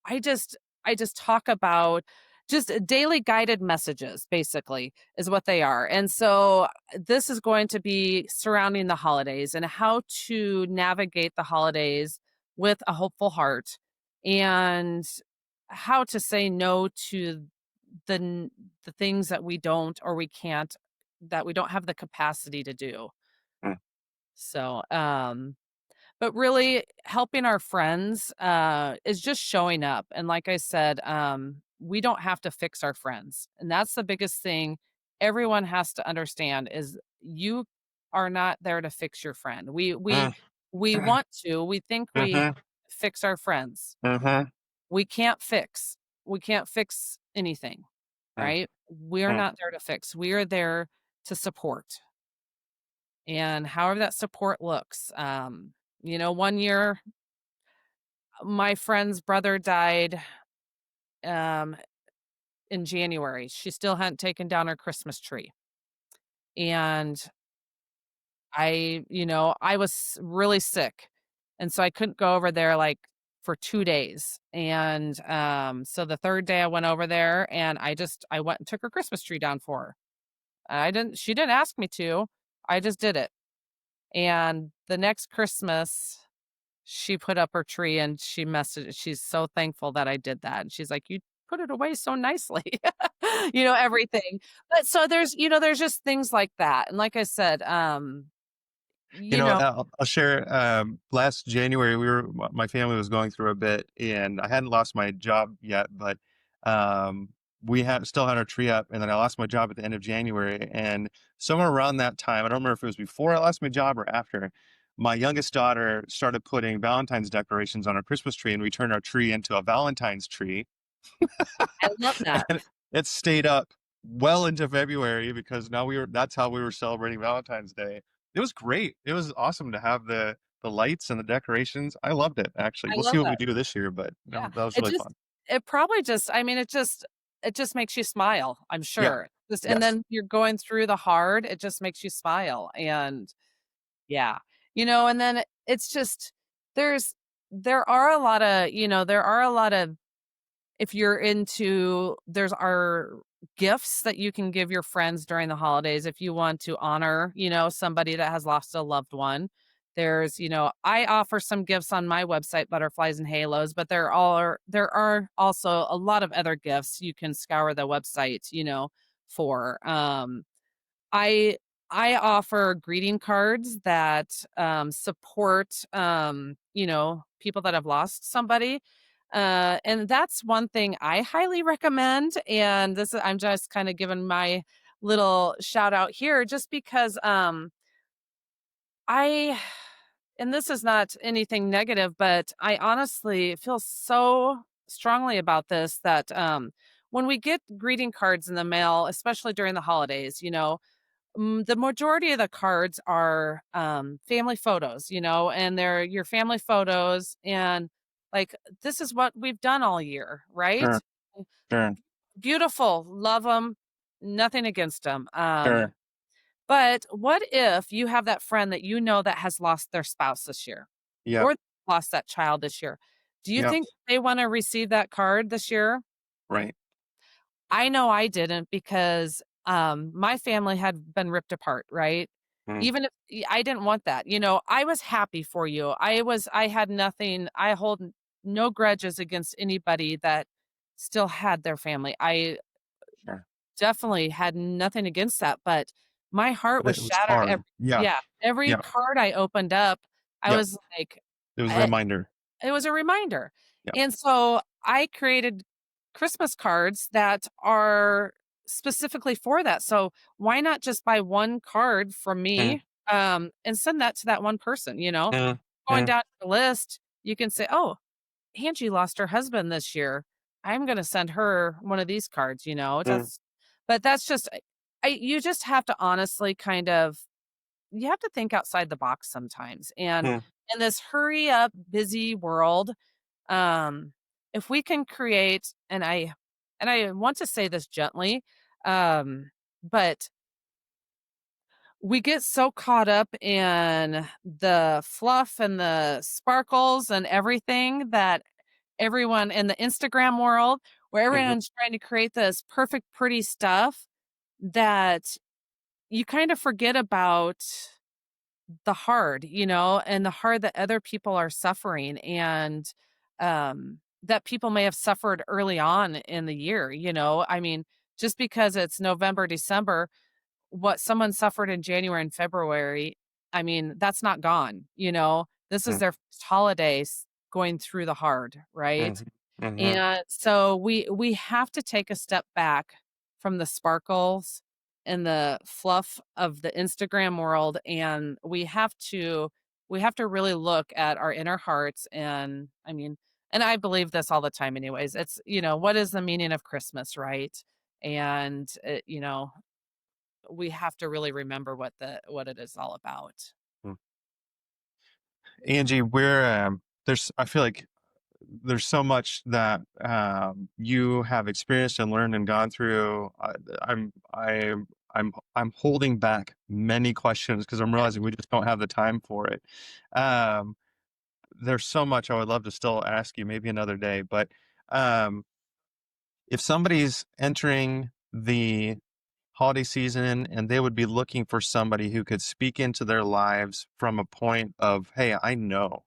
Speaker 2: I just I just talk about just daily guided messages basically is what they are. And so this is going to be surrounding the holidays and how to navigate the holidays with a hopeful heart and how to say no to the things that we don't or we can't that we don't have the capacity to do.
Speaker 1: mm,
Speaker 2: So, but really helping our friends, is just showing up, and like I said, we don't have to fix our friends, and that's the biggest thing everyone has to understand is you are not there to fix your friend. We we
Speaker 1: mm,
Speaker 2: we want to, we think we
Speaker 1: mhm,
Speaker 2: fix our friends.
Speaker 1: mhm,
Speaker 2: We can't fix. We can't fix anything,
Speaker 1: mm,
Speaker 2: right? We're
Speaker 1: mm,
Speaker 2: not there to fix. We are there to support, and however that support looks, one year my friend's brother died, um, in January. She still hadn't taken down her Christmas tree. And I was really sick. And so I couldn't go over there like for 2 days. And so the 3rd day I went over there and I went and took her Christmas tree down for her. She didn't ask me to. I just did it. And the next Christmas she put up her tree and she's so thankful that I did that, and she's like, "You put it away so nicely." Everything. But so there's just things like that, and like I said,
Speaker 1: You
Speaker 2: you
Speaker 1: know,
Speaker 2: know
Speaker 1: I'll share. Last January, my family was going through a bit, and I hadn't lost my job yet, but um, we had still had our tree up, and then I lost my job at the end of January, and somewhere around that time, I don't remember if it was before I lost my job or after. My youngest daughter started putting Valentine's decorations on our Christmas tree, and we turned our tree into a Valentine's tree,
Speaker 2: I love that.
Speaker 1: and it stayed up well into February because that's how we were celebrating Valentine's Day. It was great. It was awesome to have the lights and the decorations. I loved it actually.
Speaker 2: I
Speaker 1: We'll see
Speaker 2: love
Speaker 1: what we
Speaker 2: that.
Speaker 1: do this year, but
Speaker 2: Yeah.
Speaker 1: that was
Speaker 2: It
Speaker 1: really
Speaker 2: just
Speaker 1: fun.
Speaker 2: it probably just I mean, it just makes you smile, I'm
Speaker 1: Yeah.
Speaker 2: sure. Just and
Speaker 1: Yes.
Speaker 2: then you're going through the hard, it just makes you smile, and yeah. And then it's just there's there are a lot of if you're into, there's our gifts that you can give your friends during the holidays if you want to honor, somebody that has lost a loved one. There's, I offer some gifts on my website, Butterflies and Halos, but there are also a lot of other gifts you can scour the website, for. I I offer greeting cards that support people that have lost somebody. And that's one thing I highly recommend. And I'm just kind of giving my little shout out here just because I and this is not anything negative, but I honestly feel so strongly about this that when we get greeting cards in the mail, especially during the holidays, the majority of the cards are family photos, and they're your family photos. And like, this is what we've done all year, right?
Speaker 1: Sure. Sure.
Speaker 2: Beautiful. Love them. Nothing against them.
Speaker 1: Sure.
Speaker 2: But what if you have that friend that that has lost their spouse this year
Speaker 1: Yep.
Speaker 2: or lost that child this year? Do you
Speaker 1: Yep.
Speaker 2: think they want to receive that card this year?
Speaker 1: Right.
Speaker 2: I know I didn't because my family had been ripped apart, right?
Speaker 1: Mm.
Speaker 2: Even if I didn't want that, I was happy for you. I had nothing, I hold no grudges against anybody that still had their family. I
Speaker 1: Sure.
Speaker 2: definitely had nothing against that, but my heart
Speaker 1: But
Speaker 2: was
Speaker 1: it was
Speaker 2: shattered.
Speaker 1: hard. Yeah.
Speaker 2: Yeah, every
Speaker 1: Yeah.
Speaker 2: card I opened up, I
Speaker 1: Yep.
Speaker 2: was like,
Speaker 1: It was a
Speaker 2: I,
Speaker 1: reminder.
Speaker 2: it was a reminder.
Speaker 1: Yep.
Speaker 2: And so I created Christmas cards that are specifically for that. So why not just buy one card from
Speaker 1: Mm,
Speaker 2: me and send that to that one person,
Speaker 1: mm,
Speaker 2: Going
Speaker 1: mm,
Speaker 2: down the list, you can say, "Oh, Angie lost her husband this year. I'm going to send her one of these cards,
Speaker 1: mm,
Speaker 2: But that's just you just have to honestly you have to think outside the box sometimes. And
Speaker 1: mm.
Speaker 2: in this hurry up busy world, um if we can create, and I want to say this gently, but we get so caught up in the fluff and the sparkles and everything that everyone in the Instagram world, where
Speaker 1: Mhm,
Speaker 2: everyone's trying to create this perfect pretty stuff, that you kind of forget about the hard, and the hard that other people are suffering, and that people may have suffered early on in the year, I mean, just because it's November, December, what someone suffered in January and February, I mean, that's not gone, This is
Speaker 1: mm,
Speaker 2: their first holidays going through the hard, right?
Speaker 1: mhm, mhm,
Speaker 2: And so we have to take a step back from the sparkles and the fluff of the Instagram world, and we have to really look at our inner hearts. And I mean, and I believe this all the time anyways. It's, what is the meaning of Christmas, right? And we have to really remember what it is all about.
Speaker 1: mm. Angie, I feel like there's so much that you have experienced and learned and gone through. I'm holding back many questions because I'm realizing we just don't have the time for it. Um, there's so much I would love to still ask you, maybe another day. But um, if somebody's entering the holiday season and they would be looking for somebody who could speak into their lives from a point of, hey, I know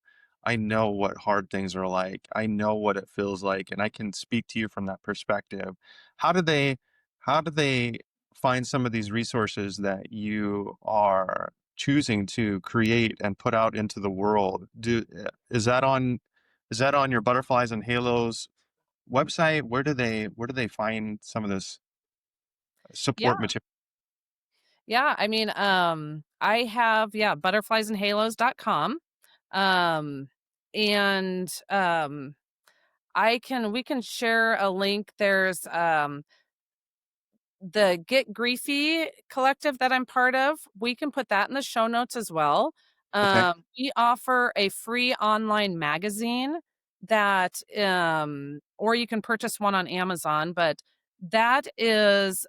Speaker 1: what hard things are like. I know what it feels like, and I can speak to you from that perspective. How do they find some of these resources that you are choosing to create and put out into the world? Is that on your Butterflies and Halos website? Where do they find some of this support
Speaker 2: Yeah.
Speaker 1: material?
Speaker 2: Yeah. I mean, I have, butterfliesandhalos.com. Um, and we can share a link. There's the Get Griefy collective that I'm part of. We can put that in the show notes as well.
Speaker 1: Okay.
Speaker 2: We offer a free online magazine that, or you can purchase one on Amazon, but that is,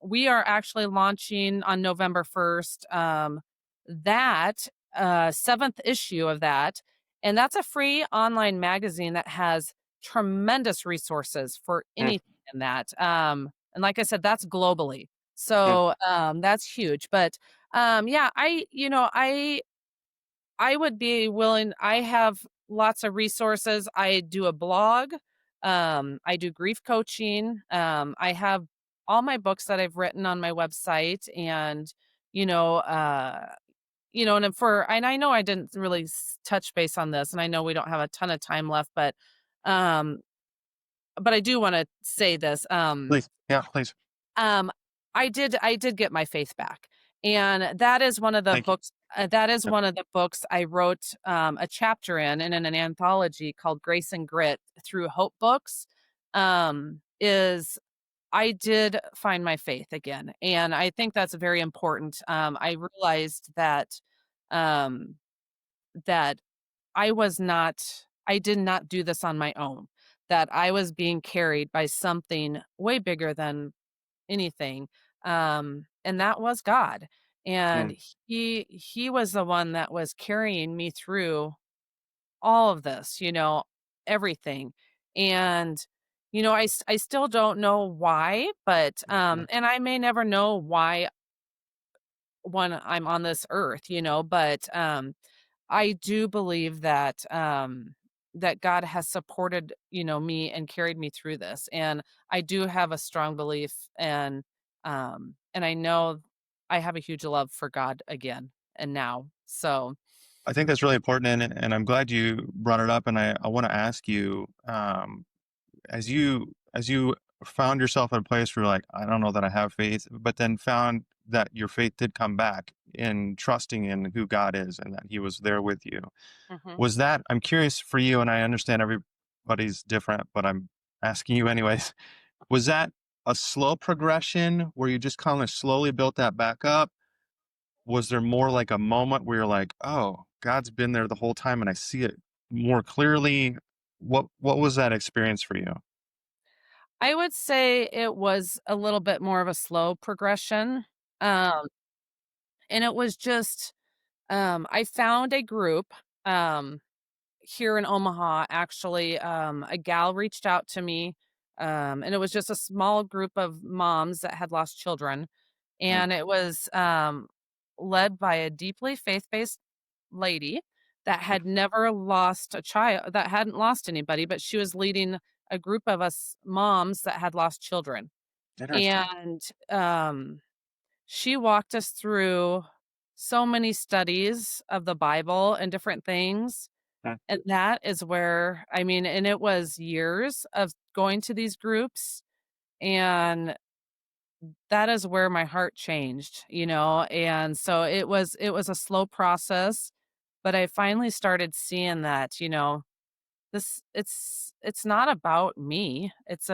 Speaker 2: we are actually launching on November 1st, that, seventh issue of that. And that's a free online magazine that has tremendous resources for
Speaker 1: Mm,
Speaker 2: anything in that. And like I said, that's globally.
Speaker 1: mm,
Speaker 2: So that's huge. But yeah, I would be willing. I have lots of resources. I do a blog. I do grief coaching. I have all my books that I've written on my website, and you know, and I know I didn't really touch base on this, and I know we don't have a ton of time left, um, but I do want to say this.
Speaker 1: please. Yeah, please.
Speaker 2: Um, I did get my faith back, and that is one of the
Speaker 1: Thank you.
Speaker 2: books that is
Speaker 1: Yeah.
Speaker 2: one of the books I wrote, a chapter in an anthology called Grace and Grit through Hope Books, is I did find my faith again, and I think that's very important. I realized um, that I did not do this on my own, that I was being carried by something way bigger than anything, and that was God, and
Speaker 1: Mm.
Speaker 2: he was the one that was carrying me through all of this, everything, and, I still don't know why, but,
Speaker 1: Mm.
Speaker 2: and I may never know why when I'm on this earth, but, I do believe that God has supported, me and carried me through this. And I do have a strong belief, and I know I have a huge love for God again and now. So,
Speaker 1: I think that's really important, and I'm glad you brought it up. And I want to ask you, as you found yourself at a place where you're like, I don't know that I have faith, but then found that your faith did come back in trusting in who God is and that He was there with you.
Speaker 2: mhm.
Speaker 1: Was that? I'm curious for you, and I understand everybody's different, but I'm asking you anyways. Was that a slow progression where you just kind of slowly built that back up? Was there more like a moment where you're like, "Oh, God's been there the whole time and I see it more clearly?" What was that experience for you?
Speaker 2: I would say it was a little bit more of a slow progression. Um, and it was just, I found a group, um, here in Omaha, actually, a gal reached out to me, and it was just a small group of moms that had lost children,
Speaker 1: Mm,
Speaker 2: and it was, led by a deeply faith-based lady that
Speaker 1: mm,
Speaker 2: had never lost a child, that hadn't lost anybody, but she was leading a group of us moms that had lost children,
Speaker 1: interesting.
Speaker 2: and, she walked us through so many studies of the Bible and different things,
Speaker 1: Mm,
Speaker 2: and that is where I mean, and it was years of going to these groups, and that is where my heart changed, and so it was a slow process, but I finally started seeing that, it's not about me. This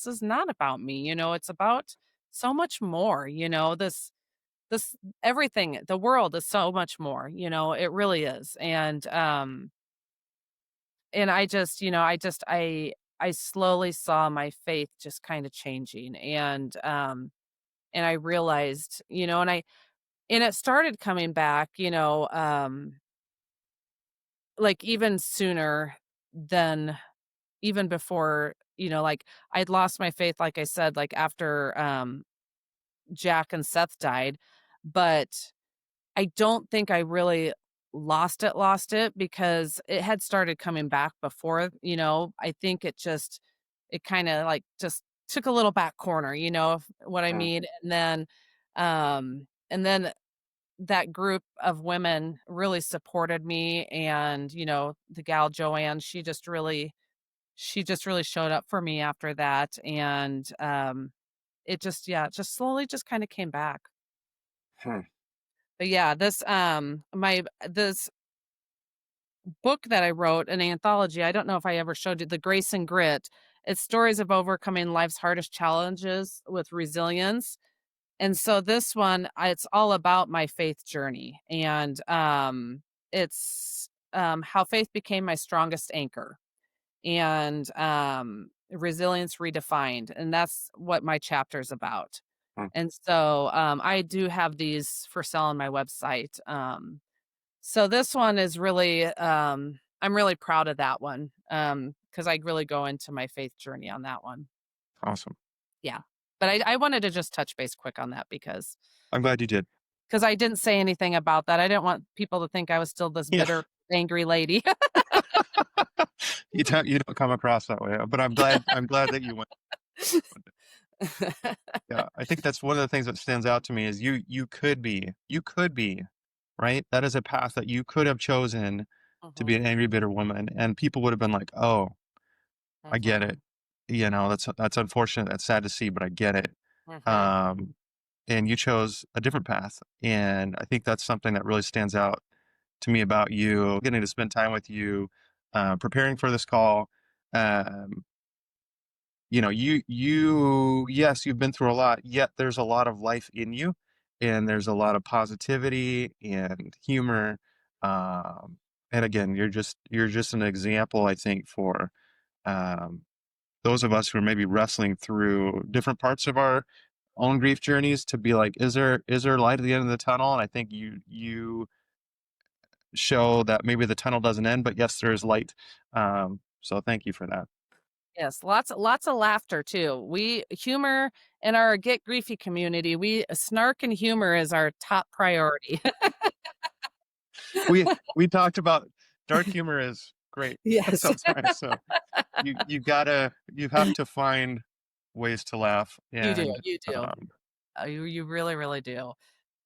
Speaker 2: is not about me, it's about so much more, this everything, the world is so much more, it really is. And I just, I slowly saw my faith just kind of changing, and I realized, and it started coming back, like even sooner than even before, like I'd lost my faith, like I said, like after Jack and Seth died, but I don't think I really lost it because it had started coming back before, I think it kinda, like, just took a little back corner, if what I
Speaker 1: mm.
Speaker 2: mean, and then that group of women really supported me, and, the gal Joanne, she just really showed up for me after that, and, it just slowly just kinda came back.
Speaker 1: Hmm.
Speaker 2: But yeah, this book that I wrote, an anthology, I don't know if I ever showed you, The Grace and Grit. It's stories of overcoming life's hardest challenges with resilience. And so this one, it's all about my faith journey, and it's how faith became my strongest anchor, and resilience redefined, and that's what my chapter's about.
Speaker 1: Hmm.
Speaker 2: And so I do have these for sale on my website. So this one is really, I'm really proud of that one, because I really go into my faith journey on that one.
Speaker 1: Awesome.
Speaker 2: Yeah. But I wanted to just touch base quick on that
Speaker 1: I'm glad you did.
Speaker 2: because I didn't say anything about that. I didn't want people to think I was still this
Speaker 1: Yeah.
Speaker 2: bitter, angry lady.
Speaker 1: You don't come across that way, but I'm glad that you went. Yeah, I think that's one of the things that stands out to me is you could be, right? That is a path that you could have chosen to be
Speaker 2: Mhm,
Speaker 1: an angry, bitter woman, and people would have been like, "Oh, I get
Speaker 2: mhm,
Speaker 1: it." That's unfortunate. That's sad to see, but I get it.
Speaker 2: mhm.
Speaker 1: Um, and you chose a different path, and I think that's something that really stands out to me about you. Getting to spend time with you, preparing for this call. Um, yes, you've been through a lot, yet there's a lot of life in you, and there's a lot of positivity and humor. Um, and again, you're just an example, I think, for um, those of us who are maybe wrestling through different parts of our own grief journeys to be like, is there light at the end of the tunnel? And I think you show that maybe the tunnel doesn't end, but yes, there is light. So thank you for that.
Speaker 2: Yes, lots of laughter too. We humor in our Get Griefy community, we snark and humor is our top priority.
Speaker 1: We talked about dark humor is great
Speaker 2: Yes.
Speaker 1: sometimes. So you have to find ways to laugh
Speaker 2: You do,
Speaker 1: and
Speaker 2: you do. You really, really do.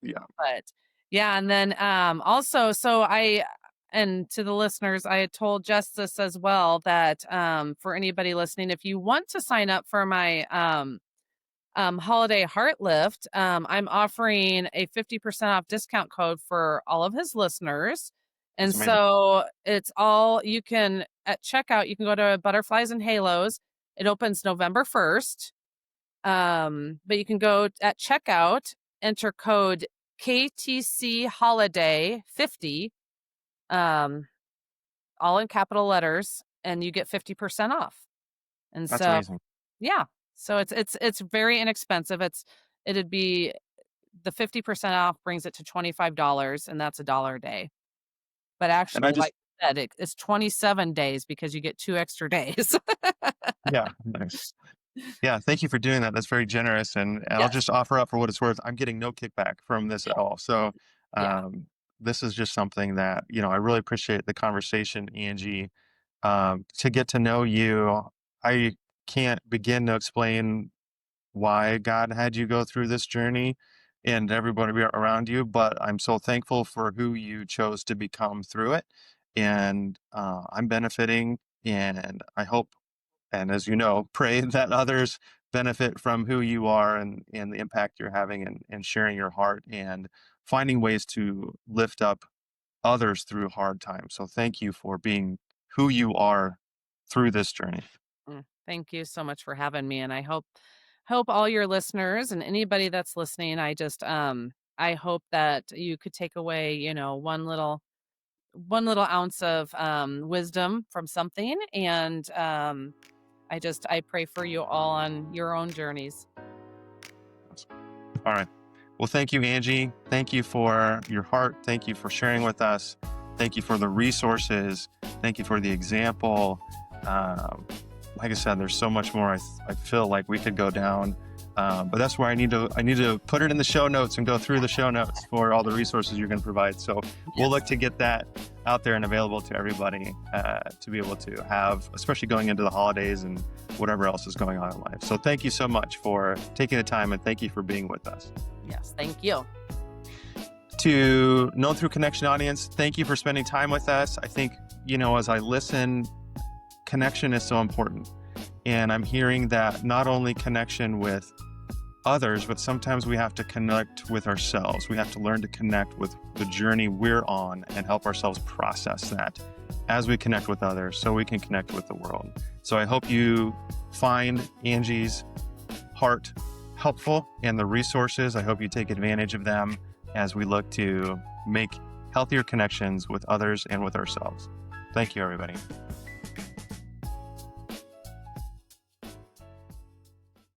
Speaker 1: yeah,
Speaker 2: But yeah, and then also, so I and to the listeners, I had told Jess this as well that for anybody listening, if you want to sign up for my holiday heart lift, I'm offering a 50% off discount code for all of his listeners.
Speaker 1: that's
Speaker 2: And
Speaker 1: amazing.
Speaker 2: so it's all you can at checkout, you can go to Butterflies and Halos. It opens November 1st. But you can go at checkout, enter code KTC Holiday 50, um, all in capital letters, and you get 50% off. And
Speaker 1: That's
Speaker 2: so,
Speaker 1: amazing.
Speaker 2: yeah, so it's very inexpensive. It'd be the 50% off brings it to $25, and that's $1 a day. But
Speaker 1: And I
Speaker 2: actually,
Speaker 1: just
Speaker 2: like you said, it's 27 days because you get 2 extra days.
Speaker 1: yeah, nice. Yeah, thank you for doing that. That's very generous, and I'll
Speaker 2: Yes.
Speaker 1: just offer up for what it's worth. I'm getting no kickback from this
Speaker 2: Yeah.
Speaker 1: at all. So,
Speaker 2: Yeah.
Speaker 1: um, this is just something that, I really appreciate the conversation, Angie. To get to know you, I can't begin to explain why God had you go through this journey and everybody around you, but I'm so thankful for who you chose to become through it. And I'm benefiting, and I hope, and as you know, pray that others benefit from who you are and the impact you're having and sharing your heart and finding ways to lift up others through hard times. So thank you for being who you are through this journey.
Speaker 2: Thank you so much for having me, and I hope all your listeners and anybody that's listening, I hope that you could take away, one little ounce of wisdom from something, and I pray for you all on your own journeys.
Speaker 1: All right. Well, thank you, Angie. Thank you for your heart. Thank you for sharing with us. Thank you for the resources. Thank you for the example. Um, like I said, there's so much more. I feel like we could go down, but that's where I need to put it in the show notes and go through the show notes for all the resources you're going to provide. So we'll look
Speaker 2: Yes.
Speaker 1: to get that out there and available to everybody to be able to have, especially going into the holidays and whatever else is going on in life. So thank you so much for taking the time, and thank you for being with us.
Speaker 2: Yes. Thank you.
Speaker 1: To Known Through Connection audience, thank you for spending time with us. I think, as I listen, connection is so important. And I'm hearing that not only connection with others, but sometimes we have to connect with ourselves. We have to learn to connect with the journey we're on and help ourselves process that as we connect with others so we can connect with the world. So I hope you find Angie's heart helpful and the resources. I hope you take advantage of them as we look to make healthier connections with others and with ourselves. Thank you, everybody.